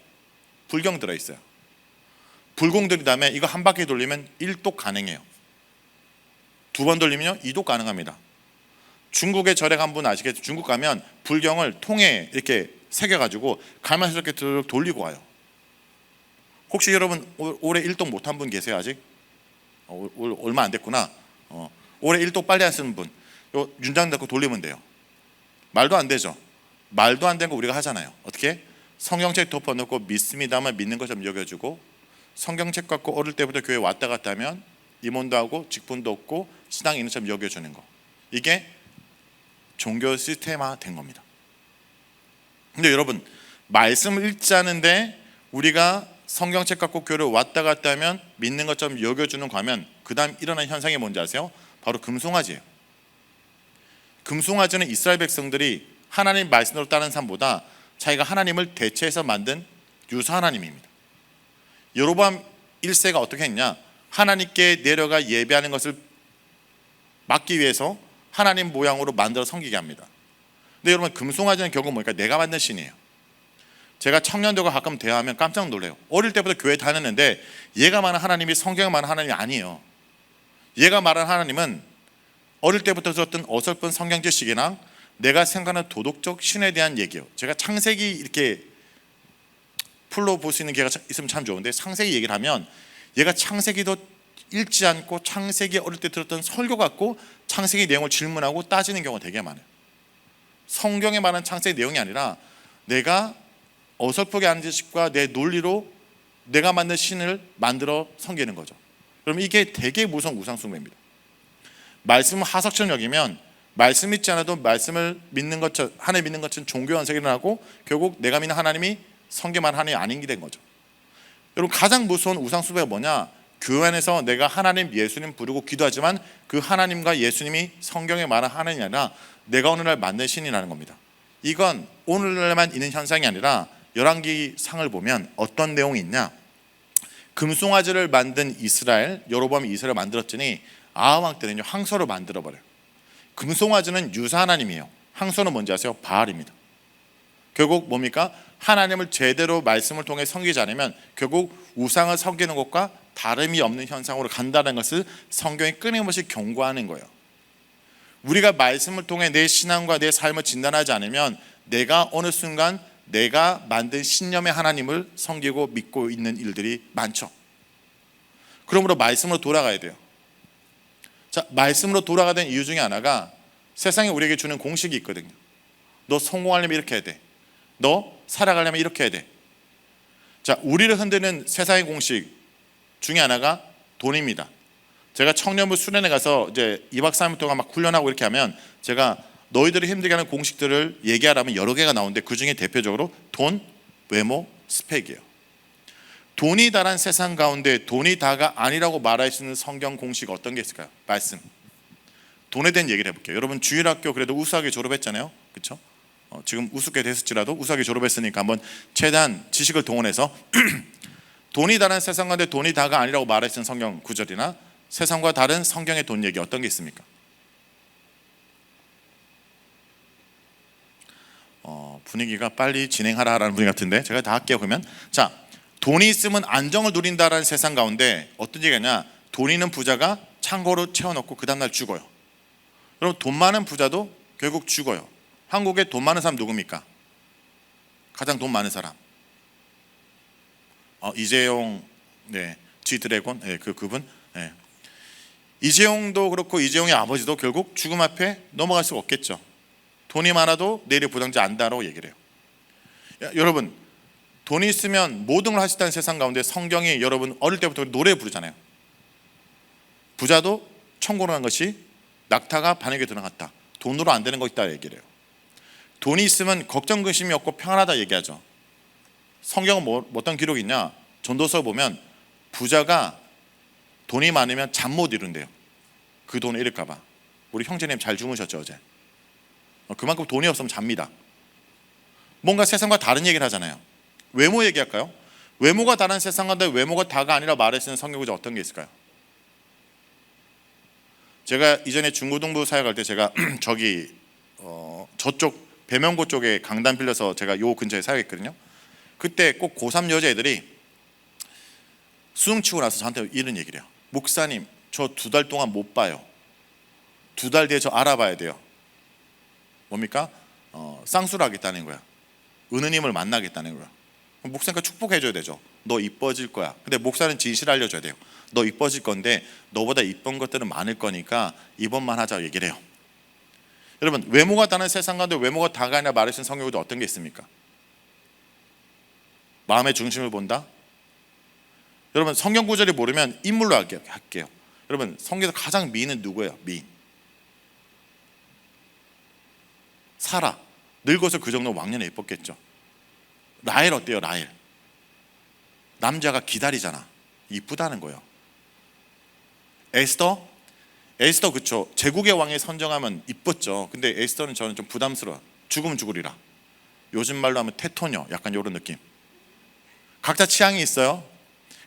불경 들어있어요. 불공 들인 다음에 이거 한 바퀴 돌리면 1독 가능해요. 두 번 돌리면요 2독 가능합니다. 중국의 절에 간 분 아시겠죠? 중국 가면 불경을 통에 이렇게 새겨가지고 가면서 이렇게 돌리고 와요. 혹시 여러분 올해 1독 못한 분 계세요 아직? 얼마 안 됐구나. 올해 1독 빨리 안 쓰는 분 윤장 잡고 돌리면 돼요. 말도 안 되죠. 말도 안 되는 거 우리가 하잖아요. 어떻게? 성경책 덮어놓고 믿습니다만 믿는 것처럼 여겨주고 성경책 갖고 어릴 때부터 교회 왔다 갔다 하면 임원도 하고 직분도 없고 신앙이 있는 것처럼 여겨주는 거. 이게 종교 시스템화 된 겁니다. 근데 여러분 말씀을 읽지 않은데 우리가 성경책 갖고 교회를 왔다 갔다 하면 믿는 것처럼 여겨주는 거 하면 그 다음 일어난 현상이 뭔지 아세요? 바로 금송아지예요. 금송아지는 이스라엘 백성들이 하나님 말씀으로 따르는 삶보다 자기가 하나님을 대체해서 만든 유사 하나님입니다. 여로보암 1세가 어떻게 했냐? 하나님께 내려가 예배하는 것을 막기 위해서 하나님 모양으로 만들어 섬기게 합니다. 근데 여러분 금송아지는 결국 뭐니까 내가 만든 신이에요. 제가 청년들과 가끔 대화하면 깜짝 놀래요. 어릴 때부터 교회 다녔는데 얘가 말하는 하나님이 성경에 말하는 하나님이 아니에요. 얘가 말하는 하나님은 어릴 때부터 들었던 어설픈 성경 지식이나 내가 생각하는 도덕적 신에 대한 얘기예요. 제가 창세기 이렇게 풀로 볼 수 있는 기회가 있으면 참 좋은데 창세기 얘기를 하면 얘가 창세기도 읽지 않고 창세기 어릴 때 들었던 설교 갖고 창세기 내용을 질문하고 따지는 경우가 되게 많아요. 성경에 말하는 창세기 내용이 아니라 내가 어설프게 아는 지식과 내 논리로 내가 만든 신을 만들어 섬기는 거죠. 그럼 이게 되게 무서운 우상숭배입니다. 말씀을 하석처럼 여기면 말씀 믿지 않아도 말씀을 믿는 것처럼 하나님 믿는 것처럼 종교 연색이 일어나고 결국 내가 믿는 하나님이 성경만 하나님이 아닌 게 된 거죠. 여러분 가장 무서운 우상숭배가 뭐냐? 교회 안에서 내가 하나님 예수님 부르고 기도하지만 그 하나님과 예수님이 성경에 말한 하나님이 아니라 내가 오늘날 만든 신이라는 겁니다. 이건 오늘날만 있는 현상이 아니라 열왕기 상을 보면 어떤 내용이 있냐? 금송아지를 만든 이스라엘, 여로보암이 이스라엘 만들었더니 아합 왕 때는요 항소를 만들어 버려요. 금송아지는 유사 하나님이에요. 항소는 뭔지 아세요? 바알입니다. 결국 뭡니까? 하나님을 제대로 말씀을 통해 섬기지 않으면 결국 우상을 섬기는 것과 다름이 없는 현상으로 간다는 것을 성경이 끊임없이 경고하는 거예요. 우리가 말씀을 통해 내 신앙과 내 삶을 진단하지 않으면 내가 어느 순간 내가 만든 신념의 하나님을 섬기고 믿고 있는 일들이 많죠. 그러므로 말씀으로 돌아가야 돼요. 자, 말씀으로 돌아가는 이유 중에 하나가 세상이 우리에게 주는 공식이 있거든요. 너 성공하려면 이렇게 해야 돼. 너 살아가려면 이렇게 해야 돼. 자, 우리를 흔드는 세상의 공식 중에 하나가 돈입니다. 제가 청년부 수련회 가서 이제 2박 3일 동안 막 훈련하고 이렇게 하면 제가 너희들이 힘들게 하는 공식들을 얘기하라면 여러 개가 나오는데 그 중에 대표적으로 돈, 외모, 스펙이에요. 돈이 다란 세상 가운데 돈이 다가 아니라고 말할 수 있는 성경 공식 어떤 게 있을까요? 말씀. 돈에 대한 얘기를 해볼게요. 여러분 주일학교 그래도 우수하게 졸업했잖아요. 그렇죠? 지금 우습게 됐을지라도 우수하게 졸업했으니까 한번 최대한 지식을 동원해서 돈이 다른 세상 가운데 돈이 다가 아니라고 말할 수 있는 성경 구절이나 세상과 다른 성경의 돈 얘기 어떤 게 있습니까? 분위기가 빨리 진행하라라는 분위기 같은데 제가 다 할게요. 그러면 자, 돈이 있으면 안정을 누린다라는 세상 가운데 어떤 얘기냐? 돈 있는 부자가 창고로 채워넣고 그 다음날 죽어요. 여러분 돈 많은 부자도 결국 죽어요. 한국에 돈 많은 사람 누굽니까? 가장 돈 많은 사람 이재용, 네, G드래곤, 네, 그분, 네. 이재용도 그렇고 이재용의 아버지도 결국 죽음 앞에 넘어갈 수가 없겠죠. 돈이 많아도 내일의 부담지 안다라고 얘기를 해요. 여러분 돈이 있으면 모든 걸 할 수 있다는 세상 가운데 성경이 여러분 어릴 때부터 노래 부르잖아요. 부자도 천국으로 간 것이 낙타가 반에게 들어갔다. 돈으로 안 되는 거 있다 얘기를 해요. 돈이 있으면 걱정 근심이 없고 평안하다 얘기하죠. 성경은 어떤 기록이 있냐? 전도서 보면 부자가 돈이 많으면 잠 못 이룬대요. 그 돈을 잃을까 봐. 우리 형제님 잘 주무셨죠 어제? 그만큼 돈이 없으면 잡니다. 뭔가 세상과 다른 얘기를 하잖아요. 외모 얘기할까요? 외모가 다른 세상 가운데 외모가 다가 아니라 말할 수 있는 성경 구절 어떤 게 있을까요? 제가 이전에 중고등부 사역할 때 제가 저쪽 배명고 쪽에 강단 빌려서 제가 요 근처에 사역했거든요. 그때 꼭 고3 여자애들이 수능 치고 나서 저한테 이런 얘기를 해요. 목사님 저 2달 동안 못 봐요. 2달 뒤에 저 알아봐야 돼요. 뭡니까? 쌍수를 하겠다는 거야. 은느님을 만나겠다는 거야. 목사니까 축복해 줘야 되죠. 너 이뻐질 거야. 근데 목사는 진실 알려줘야 돼요. 너 이뻐질 건데 너보다 이쁜 것들은 많을 거니까 이번만 하자 얘기를 해요. 여러분 외모가 다른 세상 가운데 외모가 다가 아니라 말하신 성경에도 어떤 게 있습니까? 마음의 중심을 본다. 여러분 성경 구절이 모르면 인물로 할게요. 여러분 성경에서 가장 미인은 누구예요? 미인. 사라. 늙어서 그 정도 왕년에 예뻤겠죠. 라헬 어때요? 라헬. 남자가 기다리잖아. 이쁘다는 거예요. 에스더 그쵸. 제국의 왕에 선정하면 이뻤죠. 근데 에스더는 저는 좀 부담스러워. 죽으면 죽으리라. 요즘 말로 하면 테토녀. 약간 이런 느낌. 각자 취향이 있어요.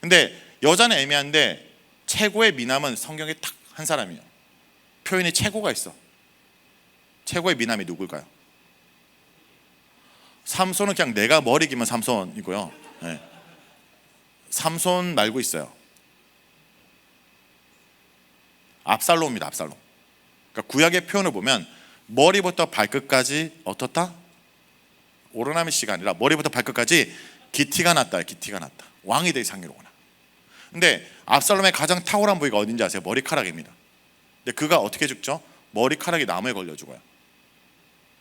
근데 여자는 애매한데 최고의 미남은 성경에 딱 한 사람이에요. 표현이 최고가 있어. 최고의 미남이 누굴까요? 삼손은 그냥 내가 머리 기면 삼손이고요. 네. 삼손 말고 있어요. 압살롬입니다. 압살롬. 그러니까 구약의 표현을 보면 머리부터 발끝까지 어떻다? 오로나미 씨가 아니라 머리부터 발끝까지 기티가 났다. 기티가 났다. 왕이 될 상이로구나. 근데 압살롬의 가장 탁월한 부위가 어딘지 아세요? 머리카락입니다. 근데 그가 어떻게 죽죠? 머리카락이 나무에 걸려 죽어요.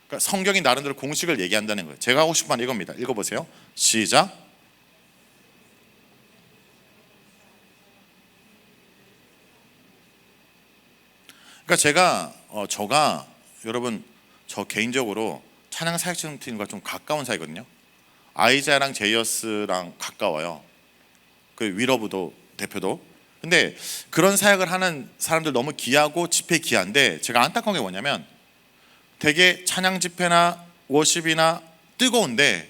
그러니까 성경이 나름대로 공식을 얘기한다는 거예요. 제가 하고 싶은 말 이겁니다. 읽어보세요. 시작. 그러니까 제가 여러분 저 개인적으로 찬양 사역팀과 좀 가까운 사이거든요. 아이자랑 제이어스랑 가까워요. 그 위러브도 대표도. 근데 그런 사역을 하는 사람들 너무 귀하고 집회 귀한데 제가 안타까운 게 뭐냐면 되게 찬양 집회나 워십이나 뜨거운데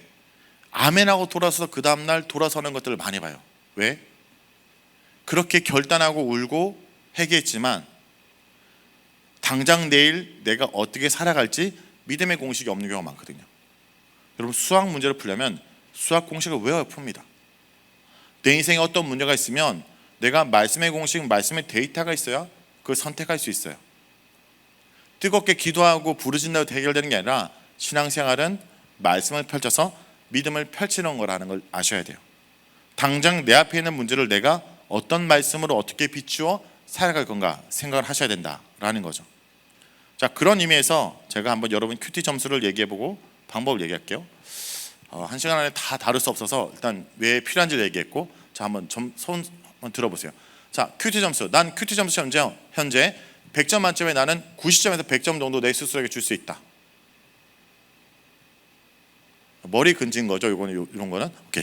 아멘하고 돌아서서 그 다음날 돌아서는 것들을 많이 봐요. 왜? 그렇게 결단하고 울고 회개했지만 당장 내일 내가 어떻게 살아갈지 믿음의 공식이 없는 경우가 많거든요. 여러분, 수학 문제를 풀려면 수학 공식을 외워야 풉니다. 내 인생에 어떤 문제가 있으면 내가 말씀의 공식, 말씀의 데이터가 있어야 그걸 선택할 수 있어요. 뜨겁게 기도하고 부르짖는다고 해결되는 게 아니라 신앙생활은 말씀을 펼쳐서 믿음을 펼치는 거라는 걸 아셔야 돼요. 당장 내 앞에 있는 문제를 내가 어떤 말씀으로 어떻게 비추어 살아갈 건가 생각을 하셔야 된다라는 거죠. 자, 그런 의미에서 제가 한번 여러분 큐티 점수를 얘기해보고 방법을 얘기할게요. 한 시간 안에 다 다룰 수 없어서 일단 왜 필요한지를 얘기했고, 자, 한번 손 한번 들어보세요. 자, 큐티 점수. 난 큐티 점수 현재 100점 만점에 나는 90점에서 100점 정도 내 스스로에게 줄 수 있다. 머리 근진 거죠. 이런 거는. 오케이,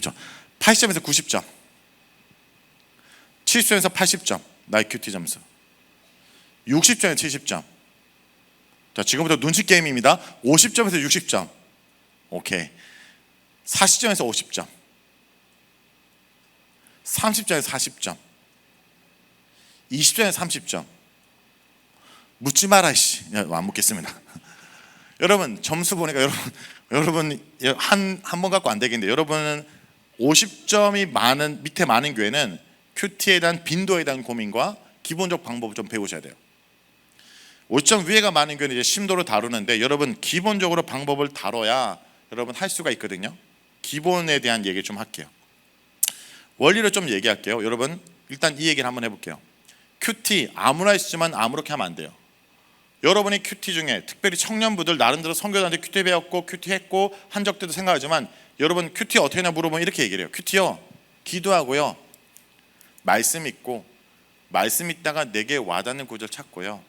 80점에서 90점, 70점에서 80점 나의 큐티 점수, 60점에서 70점. 자, 지금부터 눈치 게임입니다. 50점에서 60점. 오케이. 40점에서 50점, 30점에서 40점, 20점에서 30점. 묻지 마라 씨. 안 묻겠습니다. 여러분, 점수 보니까 여러분 한 번 갖고 안 되겠는데, 여러분은 50점이 많은 밑에 많은 교회는 큐티에 대한 빈도에 대한 고민과 기본적 방법을 좀 배우셔야 돼요. 50점 위에가 많은 교회는 이제 심도로 다루는데, 여러분 기본적으로 방법을 다뤄야 여러분 할 수가 있거든요. 기본에 대한 얘기 좀 할게요. 원리를 좀 얘기할게요. 여러분 일단 이 얘기를 한번 해볼게요. 큐티 아무나 있지만 아무렇게 하면 안 돼요. 여러분이 큐티 중에 특별히 청년부들 나름대로 선교사한테 큐티 배웠고 큐티 했고 한 적들도 생각하지만, 여러분 큐티 어떻게 하냐 물어보면 이렇게 얘기를 해요. 큐티요, 기도하고요, 말씀 읽고, 말씀 읽다가 내게 와닿는 구절 찾고요,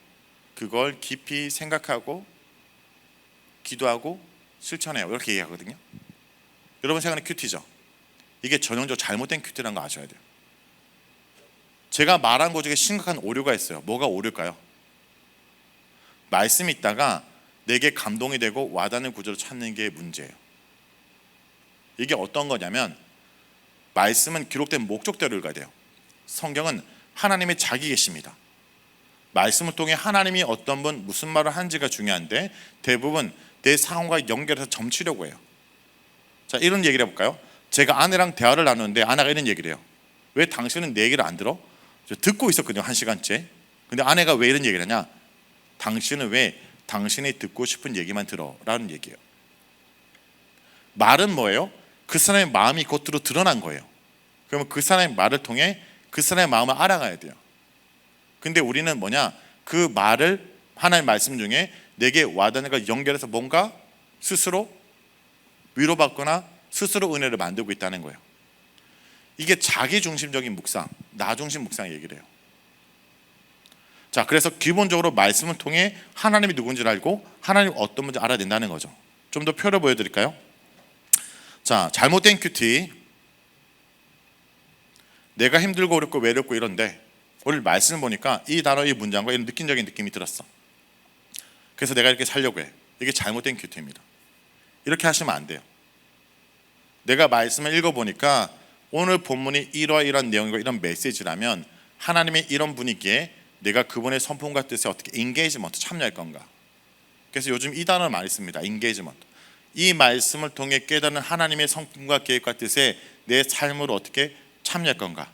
그걸 깊이 생각하고 기도하고 실천해요. 이렇게 얘기하거든요. 여러분 생각하는 큐티죠. 이게 전형적으로 잘못된 큐티라는 거 아셔야 돼요. 제가 말한 것 중에 심각한 오류가 있어요. 뭐가 오류일까요? 말씀 읽다가 내게 감동이 되고 와닿는 구절을 찾는 게 문제예요. 이게 어떤 거냐면, 말씀은 기록된 목적대로 읽어야 돼요. 성경은 하나님의 자기 계시입니다. 말씀을 통해 하나님이 어떤 분 무슨 말을 하는지가 중요한데, 대부분 내 상황과 연결해서 점치려고 해요. 자, 이런 얘기를 해볼까요? 제가 아내랑 대화를 나누는데 아내가 이런 얘기를 해요. 왜 당신은 내 얘기를 안 들어? 저 듣고 있었거든요, 1시간째. 근데 아내가 왜 이런 얘기를 하냐? 당신은 왜 당신이 듣고 싶은 얘기만 들어? 라는 얘기예요. 말은 뭐예요? 그 사람의 마음이 겉으로 드러난 거예요. 그러면 그 사람의 말을 통해 그 사람의 마음을 알아가야 돼요. 근데 우리는 뭐냐? 그 말을 하나님의 말씀 중에 내게 와닿는 걸 연결해서 뭔가 스스로 위로받거나 스스로 은혜를 만들고 있다는 거예요. 이게 자기중심적인 묵상, 나중심 묵상 얘기를 해요. 자, 그래서 기본적으로 말씀을 통해 하나님이 누군지를 알고 하나님 어떤 분인지 알아야 된다는 거죠. 좀 더 표를 보여드릴까요? 자, 잘못된 큐티. 내가 힘들고 어렵고 외롭고 이런데 오늘 말씀을 보니까 이 단어, 이 문장과 이런 느낌적인 느낌이 들었어. 그래서 내가 이렇게 살려고 해. 이게 잘못된 큐티입니다. 이렇게 하시면 안 돼요. 내가 말씀을 읽어보니까 오늘 본문이 이러한 내용이고 이런 메시지라면 하나님의 이런 분위기에 내가 그분의 성품과 뜻에 어떻게 인게이지먼트 참여할 건가. 그래서 요즘 이 단어를 많이 씁니다. 인게이지먼트. 이 말씀을 통해 깨닫는 하나님의 성품과 계획과 뜻에 내 삶으로 어떻게 참여할 건가.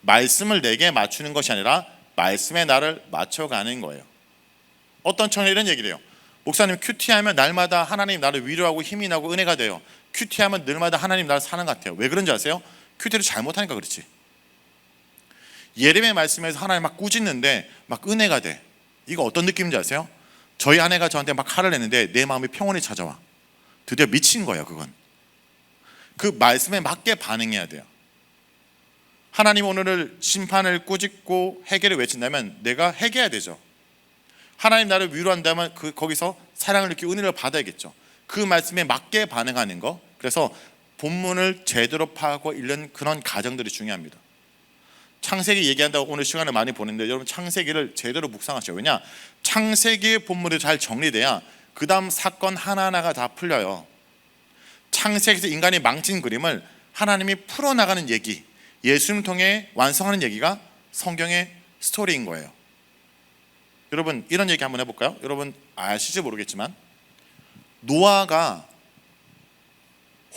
말씀을 내게 맞추는 것이 아니라 말씀에 나를 맞춰가는 거예요. 어떤 청년이 이런 얘기를 해요. 목사님, 큐티하면 날마다 하나님 나를 위로하고 힘이 나고 은혜가 돼요. 큐티하면 늘마다 하나님 나를 사는 것 같아요. 왜 그런지 아세요? 큐티를 잘못하니까 그렇지. 예레미야 말씀에서 하나님 막 꾸짖는데 막 은혜가 돼. 이거 어떤 느낌인지 아세요? 저희 아내가 저한테 막 화를 냈는데 내 마음이 평온히 찾아와. 드디어 미친 거예요. 그건 그 말씀에 맞게 반응해야 돼요. 하나님 오늘을 심판을 꾸짖고 회개를 외친다면 내가 회개해야 되죠. 하나님 나를 위로한다면 거기서 사랑을 느끼고 은혜를 받아야겠죠. 그 말씀에 맞게 반응하는 거. 그래서 본문을 제대로 파악하고 읽는 그런 과정들이 중요합니다. 창세기 얘기한다고 오늘 시간을 많이 보냈는데 여러분 창세기를 제대로 묵상하셔요. 왜냐? 창세기의 본문이 잘 정리돼야 그 다음 사건 하나하나가 다 풀려요. 창세기에서 인간이 망친 그림을 하나님이 풀어나가는 얘기, 예수님을 통해 완성하는 얘기가 성경의 스토리인 거예요. 여러분 이런 얘기 한번 해볼까요? 여러분 아실지 모르겠지만 노아가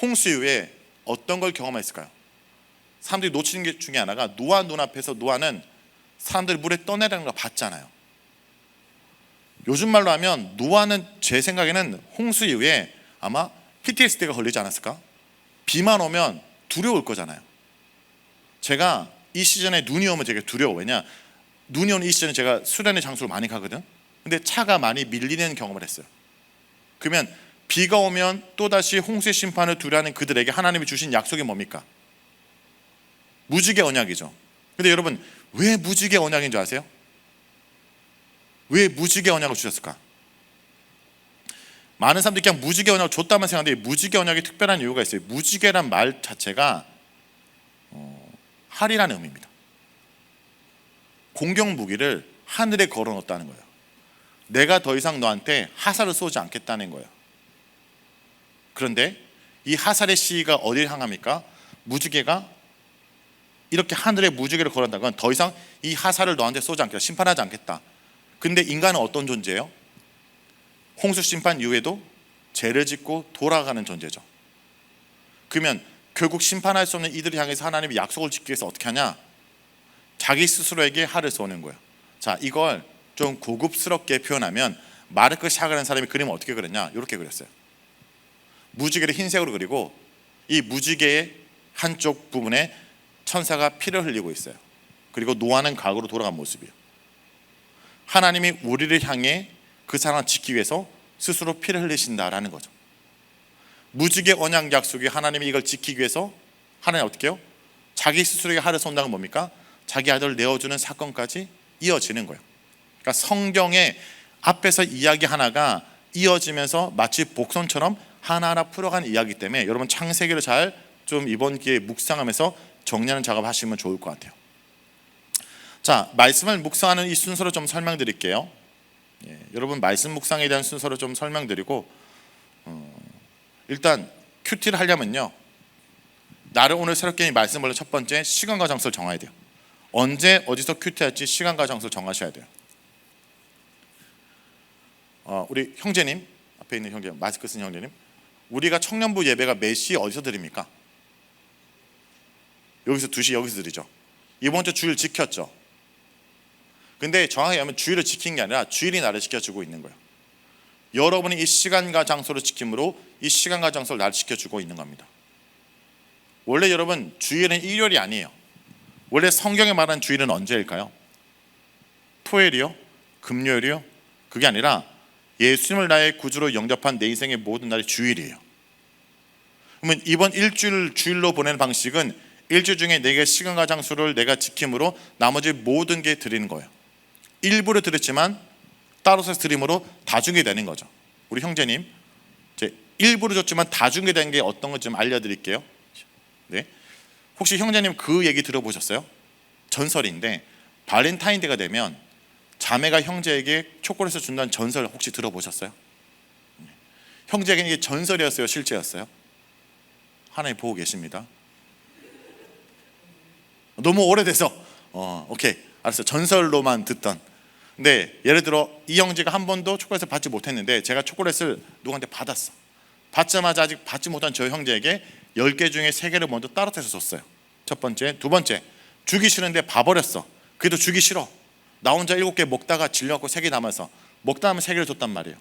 홍수 이후에 어떤 걸 경험했을까요? 사람들이 놓치는 게 중에 하나가 노아 눈앞에서 노아는 사람들이 물에 떠내려는 걸 봤잖아요. 요즘 말로 하면 노아는 제 생각에는 홍수 이후에 아마 PTSD가 걸리지 않았을까? 비만 오면 두려울 거잖아요. 제가 이 시즌에 눈이 오면 되게 두려워. 왜냐? 눈이 오는 이 시즌에 제가 수련의 장소를 많이 가거든. 근데 차가 많이 밀리는 경험을 했어요. 그러면 비가 오면 또다시 홍수의 심판을 두려워하는 그들에게 하나님이 주신 약속이 뭡니까? 무지개 언약이죠. 근데 여러분 왜 무지개 언약인 줄 아세요? 왜 무지개 언약을 주셨을까? 많은 사람들이 그냥 무지개 언약을 줬다만 생각하는데 무지개 언약이 특별한 이유가 있어요. 무지개란 말 자체가 할이라는 의미입니다. 공격 무기를 하늘에 걸어놓았다는 거예요. 내가 더 이상 너한테 화살을 쏘지 않겠다는 거예요. 그런데 이 화살의 시기가 어디를 향합니까? 무지개가 이렇게 하늘에 무지개를 걸어놓는다는 건 더 이상 이 화살을 너한테 쏘지 않겠다, 심판하지 않겠다. 근데 인간은 어떤 존재예요? 홍수 심판 이후에도 죄를 짓고 돌아가는 존재죠. 그러면 결국 심판할 수 없는 이들을 향해서 하나님이 약속을 지키기 위해서 어떻게 하냐? 자기 스스로에게 화를 쏘는 거예요. 자, 이걸 좀 고급스럽게 표현하면 마르크 샤가라는 사람이 그림을 어떻게 그렸냐? 이렇게 그렸어요. 무지개를 흰색으로 그리고 이 무지개의 한쪽 부분에 천사가 피를 흘리고 있어요. 그리고 노아는 과거로 돌아간 모습이에요. 하나님이 우리를 향해 그 사람을 지키기 위해서 스스로 피를 흘리신다라는 거죠. 무지개 언약 약속이 하나님이 이걸 지키기 위해서 하나님 어떻게 해요? 자기 스스로에게 화를 쏜다는 건 뭡니까? 자기 아들을 내어주는 사건까지 이어지는 거예요. 그러니까 성경의 앞에서 이야기 하나가 이어지면서 마치 복선처럼 하나하나 풀어가는 이야기 때문에 여러분 창세기를 잘 좀 이번 기회에 묵상하면서 정리하는 작업 하시면 좋을 것 같아요. 자, 말씀을 묵상하는 이 순서를 좀 설명드릴게요. 여러분 말씀 묵상에 대한 순서를 좀 설명드리고 일단 큐티를 하려면요, 나를 오늘 새롭게 이 말씀을 첫 번째 시간과 장소를 정해야 돼요. 언제 어디서 큐티할지 시간과 장소를 정하셔야 돼요. 우리 형제님 앞에 있는 형제, 마스크 쓴 형제님, 우리가 청년부 예배가 몇 시 어디서 드립니까? 여기서 2시 여기서 드리죠. 이번 주 주일 지켰죠. 근데 정확히 하면 주일을 지킨 게 아니라 주일이 나를 지켜주고 있는 거예요. 여러분이 이 시간과 장소를 지킴으로 이 시간과 장소를 나를 지켜주고 있는 겁니다. 원래 여러분 주일은 일요일이 아니에요. 원래 성경에 말하는 주일은 언제일까요? 토요일이요? 금요일이요? 그게 아니라 예수님을 나의 구주로 영접한 내 인생의 모든 날이 주일이에요. 그러면 이번 일주일 주일로 보내는 방식은 일주일 중에 내게 시간과 장소를 내가 지킴으로 나머지 모든 게 드리는 거예요. 일부를 드렸지만 따로서 드림으로 다 주게 되는 거죠. 우리 형제님, 이제 일부를 줬지만 다 주게 된 게 어떤 것 좀 알려드릴게요. 네, 혹시 형제님 그 얘기 들어보셨어요? 전설인데 발렌타인데이가 되면 자매가 형제에게 초콜릿을 준다는 전설 혹시 들어보셨어요? 형제에게는 이게 전설이었어요, 실제였어요? 하나님 보고 계십니다. 너무 오래돼서 오케이 알았어요. 전설로만 듣던. 근데 예를 들어 이 형제가 한 번도 초콜릿을 받지 못했는데 제가 초콜릿을 누구한테 받았어. 받자마자 아직 받지 못한 저 형제에게 10개 중에 3개를 먼저 따뜻해서 줬어요. 첫 번째. 두 번째, 주기 싫은데 봐버렸어. 그래도 주기 싫어. 나 혼자 7개 먹다가 질려갖고 3개 남아서 먹다 하면 3개를 줬단 말이에요.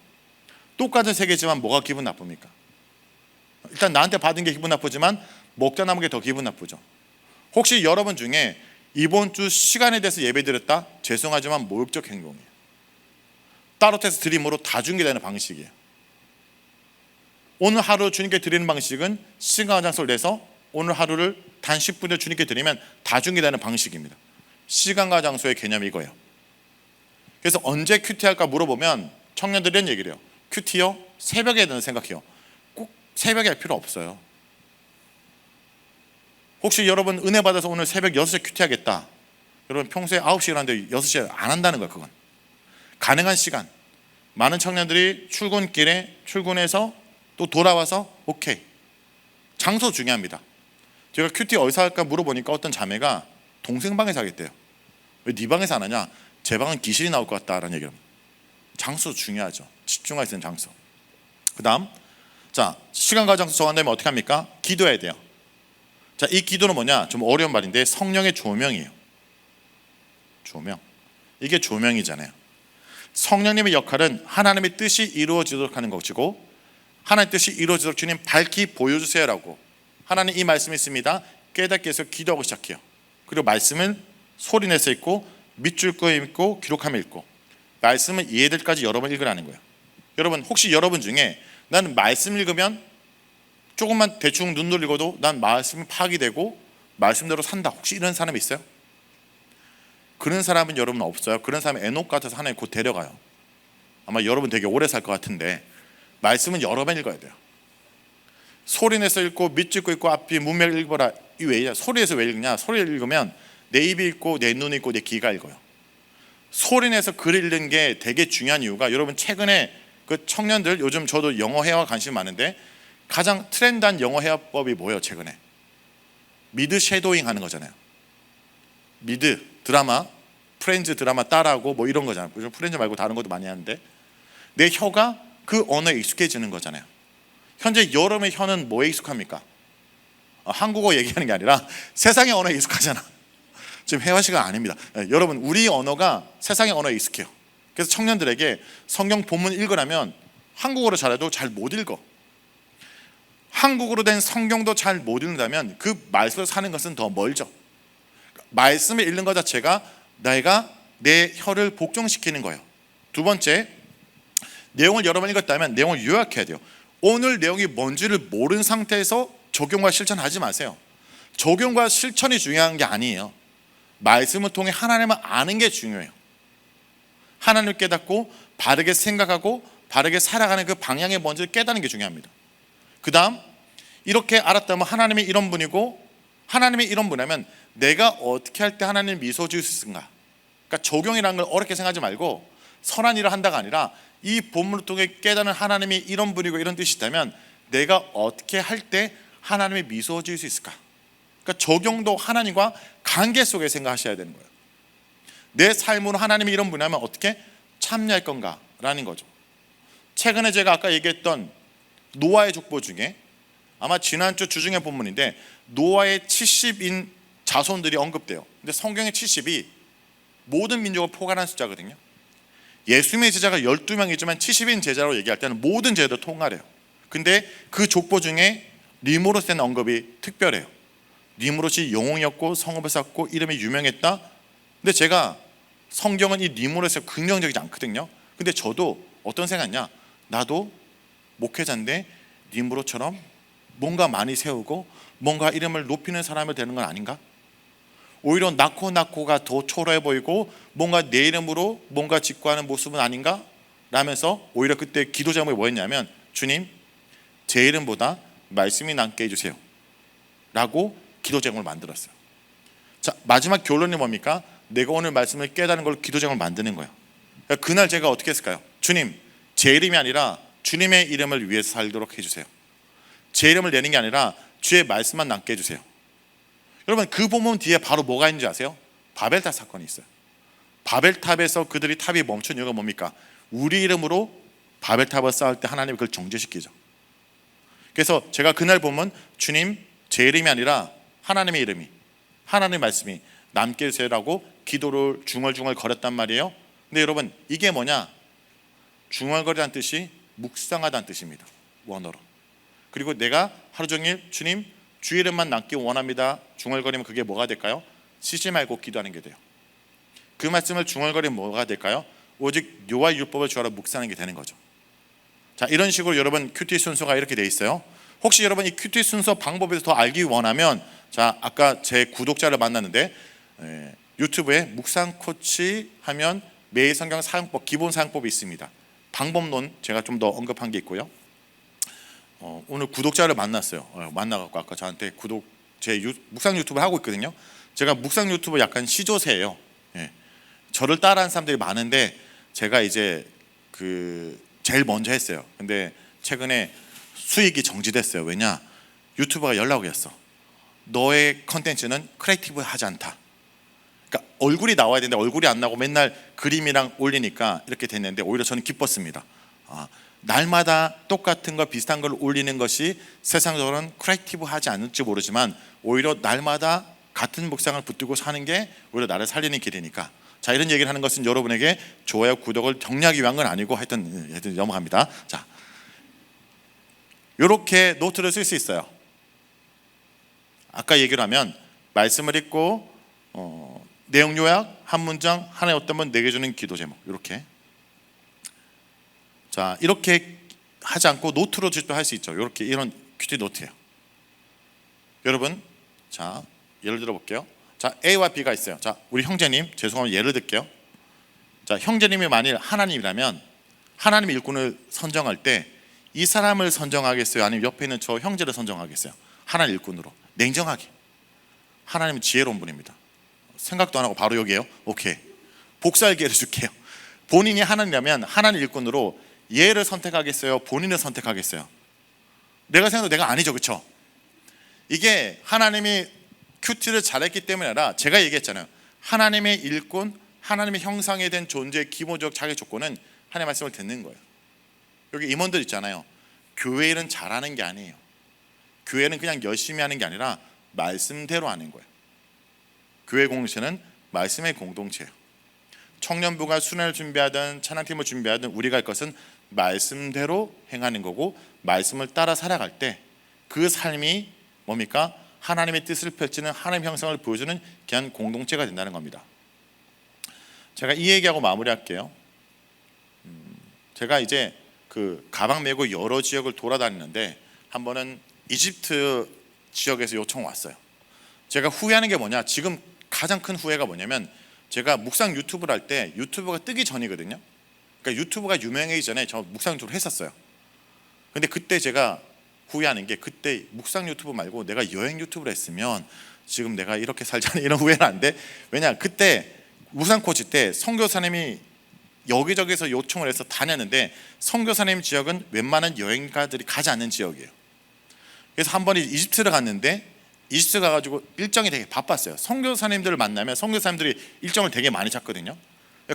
똑같은 3개지만 뭐가 기분 나쁩니까? 일단 나한테 받은 게 기분 나쁘지만 먹다 남은 게 더 기분 나쁘죠. 혹시 여러분 중에 이번 주 시간에 대해서 예배 드렸다? 죄송하지만 모욕적 행동이에요. 따뜻해서 드림으로 다 중계되는 방식이에요. 오늘 하루 주님께 드리는 방식은 시간과 장소를 내서 오늘 하루를 단 10분을 주님께 드리면 다 중계되는 방식입니다. 시간과 장소의 개념이 이거예요. 그래서 언제 큐티할까 물어보면 청년들이 이런 얘기를 해요. 큐티요? 새벽에 되는 생각해요. 꼭 새벽에 할 필요 없어요. 혹시 여러분 은혜 받아서 오늘 새벽 6시에 큐티하겠다. 여러분 평소에 9시에 일하는데 6시에 안 한다는 거예요. 그건 가능한 시간. 많은 청년들이 출근길에 출근해서 또 돌아와서 오케이 장소 중요합니다. 제가 큐티 어디서 할까 물어보니까 어떤 자매가 동생 방에서 하겠대요. 왜 네 방에서 안 하냐? 제 방은 귀신이 나올 것 같다라는 얘기를 합니다. 장소 중요하죠. 집중할 수 있는 장소. 그 다음, 자, 시간과 장소 정한다면 어떻게 합니까? 기도해야 돼요. 자, 이 기도는 뭐냐? 좀 어려운 말인데 성령의 조명이에요. 조명. 이게 조명이잖아요. 성령님의 역할은 하나님의 뜻이 이루어지도록 하는 것이고, 하나님의 뜻이 이루어지도록 주님 밝히 보여주세요라고, 하나님 이 말씀이 있습니다. 깨닫게 해서 기도하고 시작해요. 그리고 말씀을 소리내서 읽고, 밑줄 그어 읽고, 기록하며 읽고, 말씀을 이해될 때까지 여러 번 읽으라는 거예요. 여러분, 혹시 여러분 중에 나는 말씀 읽으면 조금만 대충 눈 돌리고도 난 말씀이 파악이 되고 말씀대로 산다, 혹시 이런 사람이 있어요? 그런 사람은 여러분 없어요. 그런 사람은 에녹 같아서 하나님 곧 데려가요. 아마 여러분 되게 오래 살 것 같은데, 말씀은 여러 번 읽어야 돼요. 소리내서 읽고 밑줄 긋고 읽고 앞뒤 문맥 읽어라. 이 왜냐? 소리에서 왜 읽냐? 소리를 읽으면 내 입이 읽고 내 눈이 읽고 내 귀가 읽어요. 소리내서 글 읽는 게 되게 중요한 이유가, 여러분 최근에 그 청년들, 요즘 저도 영어 회화 관심 많은데 가장 트렌드한 영어 회화법이 뭐예요? 최근에 미드 섀도잉 하는 거잖아요. 미드 드라마, 프렌즈 드라마 따라하고 뭐 이런 거잖아요. 프렌즈 말고 다른 것도 많이 하는데 내 혀가 그 언어에 익숙해지는 거잖아요. 현재 여러분의 혀는 뭐에 익숙합니까? 한국어 얘기하는 게 아니라 세상의 언어에 익숙하잖아. 지금 회화 시간 아닙니다. 여러분, 우리 언어가 세상의 언어에 익숙해요. 그래서 청년들에게 성경 본문 읽으라면 한국어로 잘해도 잘 못 읽어. 한국어로 된 성경도 잘 못 읽는다면 그 말씀을 사는 것은 더 멀죠. 말씀을 읽는 것 자체가 내가 내 혀를 복종시키는 거예요. 두 번째, 내용을 여러 번 읽었다면 내용을 요약해야 돼요. 오늘 내용이 뭔지를 모르는 상태에서 적용과 실천하지 마세요. 적용과 실천이 중요한 게 아니에요. 말씀을 통해 하나님을 아는 게 중요해요. 하나님을 깨닫고 바르게 생각하고 바르게 살아가는 그 방향이 뭔지를 깨닫는 게 중요합니다. 그 다음, 이렇게 알았다면 하나님이 이런 분이고 하나님이 이런 분이라면 내가 어떻게 할 때 하나님 미소 지을 수 있을까? 그러니까 적용이라는 걸 어렵게 생각하지 말고 선한 일을 한다가 아니라 이 본문을 통해 깨닫는 하나님이 이런 분이고 이런 뜻이 있다면 내가 어떻게 할 때 하나님의 미소 지을 수 있을까? 그러니까 적용도 하나님과 관계 속에 생각하셔야 되는 거예요. 내 삶으로 하나님이 이런 분이라면 어떻게 참여할 건가? 라는 거죠. 최근에 제가 아까 얘기했던 노아의 족보 중에 아마 지난주 주중의 본문인데 노아의 70인 자손들이 언급돼요. 근데 성경의 70이 모든 민족을 포괄한 숫자거든요. 예수님의 제자가 12명이지만 70인 제자로 얘기할 때는 모든 제자도 통할해요. 근데 그 족보 중에 니무롯에 대한 언급이 특별해요. 니무롯이 영웅이었고 성읍을 쌓고 이름이 유명했다. 근데 제가 성경은 이 니무롯에서 긍정적이지 않거든요. 근데 저도 어떤 생각이냐, 나도 목회자인데 니무롯처럼 뭔가 많이 세우고 뭔가 이름을 높이는 사람이 되는 건 아닌가? 오히려 나코가 더 초라해 보이고 뭔가 내 이름으로 뭔가 직구하는 모습은 아닌가? 라면서 오히려 그때 기도 제목이 뭐였냐면, 주님, 제 이름보다 말씀이 남게 해주세요 라고 기도 제목을 만들었어요. 자, 마지막 결론이 뭡니까? 내가 오늘 말씀을 깨닫는 걸 기도 제목을 만드는 거예요. 그러니까 그날 제가 어떻게 했을까요? 주님, 제 이름이 아니라 주님의 이름을 위해서 살도록 해주세요. 제 이름을 내는 게 아니라 주의 말씀만 남게 해주세요. 여러분, 그 본문 뒤에 바로 뭐가 있는지 아세요? 바벨탑 사건이 있어요. 바벨탑에서 그들이 탑이 멈춘 이유가 뭡니까? 우리 이름으로 바벨탑을 쌓을 때 하나님이 그걸 정죄시키죠. 그래서 제가 그날 보면 주님, 제 이름이 아니라 하나님의 이름이, 하나님의 말씀이 남게 해주세요라고 기도를 중얼중얼 거렸단 말이에요. 근데 여러분, 이게 뭐냐? 중얼거리라는 뜻이 묵상하다는 뜻입니다. 원어로. 그리고 내가 하루 종일 주님, 주 이름만 남기 원합니다 중얼거리면 그게 뭐가 될까요? 쉬지 말고 기도하는 게 돼요. 그 말씀을 중얼거리면 뭐가 될까요? 오직 여호와의 율법을 주하러 묵상하는 게 되는 거죠. 자, 이런 식으로 여러분 큐티 순서가 이렇게 돼 있어요. 혹시 여러분 이 큐티 순서 방법에 대해서 더 알기 원하면, 자, 아까 제 구독자를 만났는데 유튜브에 묵상 코치 하면 매일 성경 사용법, 기본 사용법이 있습니다. 방법론 제가 좀 더 언급한 게 있고요. 오늘 구독자를 만났어요. 만나갖고 아까 저한테 묵상 유튜브를 하고 있거든요. 제가 묵상 유튜브 약간 시조새예요. 예. 저를 따라하는 사람들이 많은데 제가 이제 제일 먼저 했어요. 근데 최근에 수익이 정지됐어요. 왜냐? 유튜버가 연락이 왔어. 너의 컨텐츠는 크리에이티브하지 않다. 그러니까 얼굴이 나와야 되는데 얼굴이 안 나오고 맨날 그림이랑 올리니까 이렇게 됐는데 오히려 저는 기뻤습니다. 날마다 똑같은 거 비슷한 걸 올리는 것이 세상적으로는 크리에이티브하지 않을지 모르지만 오히려 날마다 같은 묵상을 붙들고 사는 게 오히려 나를 살리는 길이니까. 자, 이런 얘기를 하는 것은 여러분에게 좋아요, 구독을 격려하기 위한 건 아니고 하여튼 넘어갑니다. 자, 이렇게 노트를 쓸 수 있어요. 아까 얘기를 하면 말씀을 읽고 내용 요약, 한 문장, 하나의 어떤 분 내게 주는 기도 제목 이렇게. 자, 이렇게 하지 않고 노트로 직접 할 수 있죠. 이렇게 이런 큐티 노트예요. 여러분, 자, 예를 들어 볼게요. 자, A와 B가 있어요. 자, 우리 형제님, 죄송하면 예를 들게요. 자, 형제님이 만일 하나님이라면 하나님의 일꾼을 선정할 때 이 사람을 선정하겠어요? 아니면 옆에 있는 저 형제를 선정하겠어요? 하나님 일꾼으로 냉정하게. 하나님은 지혜로운 분입니다. 생각도 안 하고 바로 여기에요. 오케이, 복수할 기회를 줄게요. 본인이 하나님이라면 하나님 일꾼으로 얘를 선택하겠어요? 본인을 선택하겠어요? 내가 생각해도 내가 아니죠, 그렇죠? 이게 하나님이 큐티를 잘했기 때문이 아니라 제가 얘기했잖아요. 하나님의 일꾼, 하나님의 형상에 된 존재의 기본적 자기 조건은 하나님의 말씀을 듣는 거예요. 여기 임원들 있잖아요. 교회 일은 잘하는 게 아니에요. 교회는 그냥 열심히 하는 게 아니라 말씀대로 하는 거예요. 교회 공동체는 말씀의 공동체예요. 청년부가 수련을 준비하든 찬양팀을 준비하든 우리가 할 것은 말씀대로 행하는 거고, 말씀을 따라 살아갈 때 그 삶이 뭡니까? 하나님의 뜻을 펼치는 하나님의 형상을 보여주는 귀한 공동체가 된다는 겁니다. 제가 이 얘기하고 마무리할게요. 제가 이제 그 가방 메고 여러 지역을 돌아다니는데 한 번은 이집트 지역에서 요청 왔어요. 제가 후회하는 게 뭐냐, 지금 가장 큰 후회가 뭐냐면 제가 묵상 유튜브를 할 때 유튜브가 뜨기 전이거든요. 그러니까 유튜브가 유명해지기 전에 저 묵상 유튜브를 했었어요. 근데 그때 제가 후회하는 게, 그때 묵상 유튜브 말고 내가 여행 유튜브를 했으면 지금 내가 이렇게 살자는 이런 후회는 안 돼. 왜냐, 그때 묵상 코치 때 선교사님이 여기저기서 요청을 해서 다녔는데 선교사님 지역은 웬만한 여행가들이 가지 않는 지역이에요. 그래서 한 번 이집트를 갔는데 이집트 가가지고 일정이 되게 바빴어요. 선교사님들을 만나면 선교사님들이 일정을 되게 많이 잡거든요.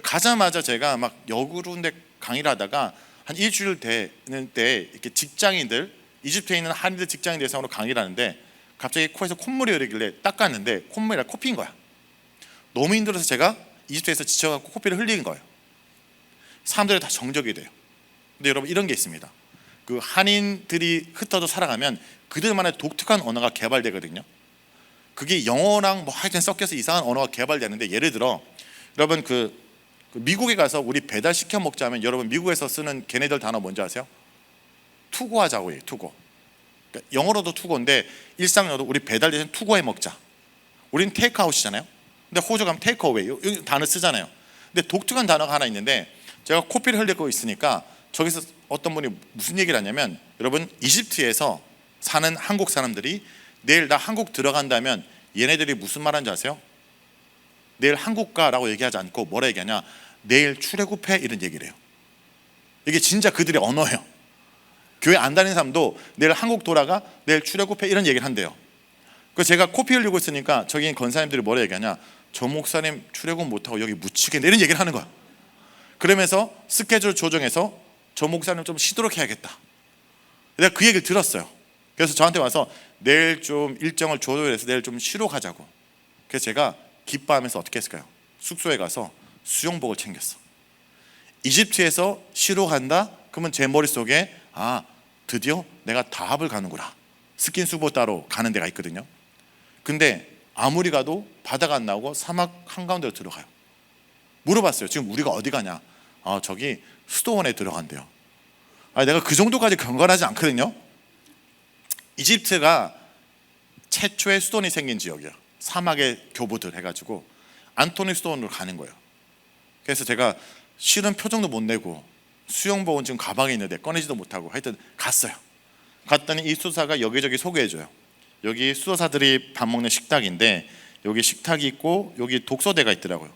가자마자 제가 막 여구르운데 강의를 하다가 한 일주일 되는 때 이렇게 직장인들, 이집트에 있는 한인들 직장인 대상으로 강의를 하는데 갑자기 코에서 콧물이 흐르길래 닦았는데 콧물이 코피인 거야. 너무 힘들어서 제가 이집트에서 지쳐갖고 코피를 흘리는 거예요. 사람들이 다 정적이 돼요. 근데 여러분, 이런 게 있습니다. 그 한인들이 흩어져 살아가면 그들만의 독특한 언어가 개발되거든요. 그게 영어랑 뭐 하여튼 섞여서 이상한 언어가 개발되는데, 예를 들어 여러분 그 미국에 가서 우리 배달 시켜 먹자면 여러분 미국에서 쓰는 걔네들 단어 뭔지 아세요? 투고하자고 해요. 투고. 그러니까 영어로도 투고인데 일상어도 우리 배달 대신 투고해 먹자. 우리는 테이크아웃이잖아요. 근데 호주 가면 테이크어웨이 이 단어 쓰잖아요. 근데 독특한 단어가 하나 있는데 제가 코피를 흘리고 있으니까 저기서 어떤 분이 무슨 얘기를 하냐면, 여러분 이집트에서 사는 한국 사람들이 내일 나 한국 들어간다면 얘네들이 무슨 말 하는지 아세요? 내일 한국 가라고 얘기하지 않고 뭐라 얘기하냐, 내일 출애굽해, 이런 얘기를 해요. 이게 진짜 그들의 언어예요. 교회 안 다니는 사람도 내일 한국 돌아가, 내일 출애굽해, 이런 얘기를 한대요. 그래서 제가 코피 흘리고 있으니까 저기 권사님들이 뭐라 얘기하냐, 저 목사님 출애굽 못하고 여기 묻히겠네, 이런 얘기를 하는 거야. 그러면서 스케줄 조정해서 저 목사님 좀 쉬도록 해야겠다. 내가 그 얘기를 들었어요. 그래서 저한테 와서 내일 좀 일정을 조절해서 내일 좀 쉬러 가자고. 그래서 제가 기뻐하면서 어떻게 했을까요? 숙소에 가서 수영복을 챙겼어. 이집트에서 쉬러 간다? 그러면 제 머릿속에 드디어 내가 다합을 가는구나. 스킨스쿠버 따로 가는 데가 있거든요. 근데 아무리 가도 바다가 안 나오고 사막 한가운데로 들어가요. 물어봤어요. 지금 우리가 어디 가냐? 저기 수도원에 들어간대요. 내가 그 정도까지 경건하지 않거든요. 이집트가 최초의 수도원이 생긴 지역이에요. 사막의 교부들 해가지고 안토니 수도원으로 가는 거예요. 그래서 제가 실은 표정도 못 내고 수영복은 지금 가방에 있는데 꺼내지도 못하고 하여튼 갔어요. 갔더니 이 수도사가 여기저기 소개해줘요. 여기 수도사들이 밥 먹는 식탁인데 여기 식탁이 있고 여기 독서대가 있더라고요.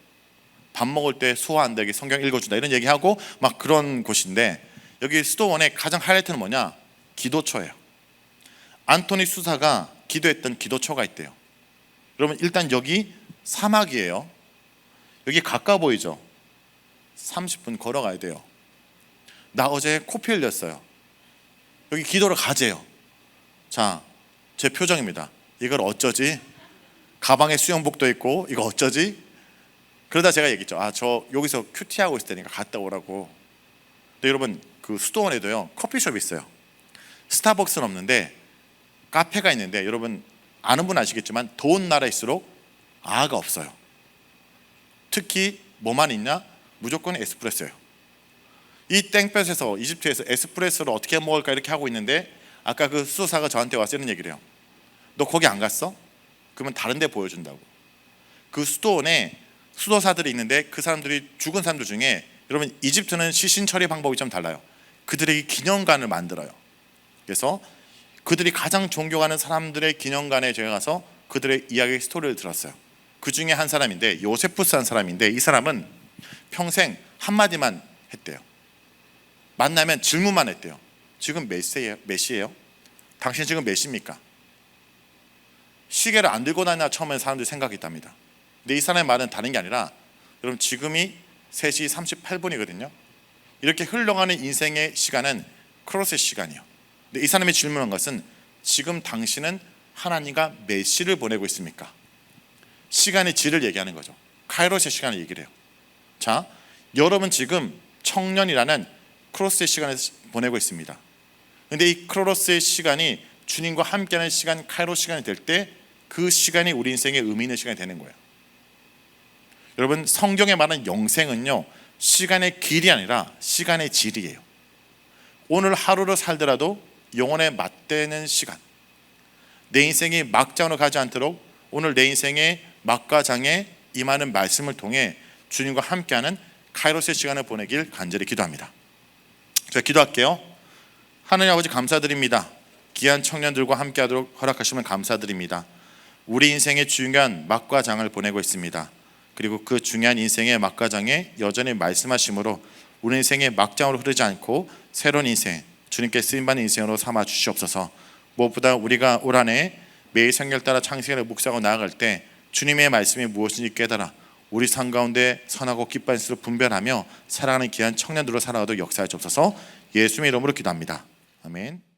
밥 먹을 때 소화 안 되게 성경 읽어준다, 이런 얘기하고 막 그런 곳인데, 여기 수도원의 가장 하이라이트는 뭐냐? 기도처예요. 안토니 수사가 기도했던 기도처가 있대요. 여러분 일단 여기 사막이에요. 여기 가까워 보이죠? 30분 걸어가야 돼요. 나 어제 코피 흘렸어요. 여기 기도를 가재요. 자, 제 표정입니다. 이걸 어쩌지? 가방에 수영복도 있고 이거 어쩌지? 그러다 제가 얘기했죠. 저 여기서 큐티하고 있을 테니까 갔다 오라고. 근데 여러분 그 수도원에도요 커피숍이 있어요. 스타벅스는 없는데 카페가 있는데, 여러분 아는 분 아시겠지만 더운 나라일수록 아가 없어요. 특히 뭐만 있냐? 무조건 에스프레소예요. 이 땡볕에서 이집트에서 에스프레소를 어떻게 먹을까 이렇게 하고 있는데, 아까 그 수도사가 저한테 와서 이런 얘기를 해요. 너 거기 안 갔어? 그러면 다른 데 보여준다고. 그 수도원에 수도사들이 있는데 그 사람들이 죽은 사람들 중에, 여러분 이집트는 시신 처리 방법이 좀 달라요. 그들에게 기념관을 만들어요. 그래서 그들이 가장 존경하는 사람들의 기념관에 제가 가서 그들의 이야기 스토리를 들었어요. 그 중에 한 사람인데, 요세푸스라는 사람인데, 이 사람은 평생 한마디만 했대요. 만나면 질문만 했대요. 지금 몇 시예요? 당신 지금 몇 시입니까? 시계를 안 들고 다니나 처음에 사람들이 생각했답니다. 근데 이 사람의 말은 다른 게 아니라, 여러분 지금이 3시 38분이거든요 이렇게 흘러가는 인생의 시간은 크로스의 시간이에요. 근데 이 사람이 질문한 것은, 지금 당신은 하나님과 몇 시를 보내고 있습니까? 시간의 질을 얘기하는 거죠. 카이로스의 시간을 얘기를 해요. 자, 여러분 지금 청년이라는 크로스의 시간을 보내고 있습니다. 근데 이 크로스의 시간이 주님과 함께하는 시간, 카이로스 시간이 될 때, 그 시간이 우리 인생의 의미 있는 시간이 되는 거예요. 여러분 성경에 말하는 영생은요 시간의 길이 아니라 시간의 질이에요. 오늘 하루를 살더라도 영혼에 맞대는 시간, 내 인생이 막장으로 가지 않도록 오늘 내 인생의 막과 장에 임하는 말씀을 통해 주님과 함께하는 카이로스의 시간을 보내길 간절히 기도합니다. 제가 기도할게요. 하나님 아버지 감사드립니다. 귀한 청년들과 함께하도록 허락하시면 감사드립니다. 우리 인생의 중요한 막과 장을 보내고 있습니다. 그리고 그 중요한 인생의 막과 장에 여전히 말씀하심으로 우리 인생의 막장으로 흐르지 않고 새로운 인생, 주님께 쓰임받는 인생으로 삼아 주시옵소서. 무엇보다 우리가 올 한해 매일 성경 따라 창세기를 묵상하고 나아갈 때 주님의 말씀이 무엇인지 깨달아 우리 삶 가운데 선하고 기쁜 것으로 분별하며 살아가는 귀한 청년들로 살아가도록 역사해 주옵소서. 예수님의 이름으로 기도합니다. 아멘.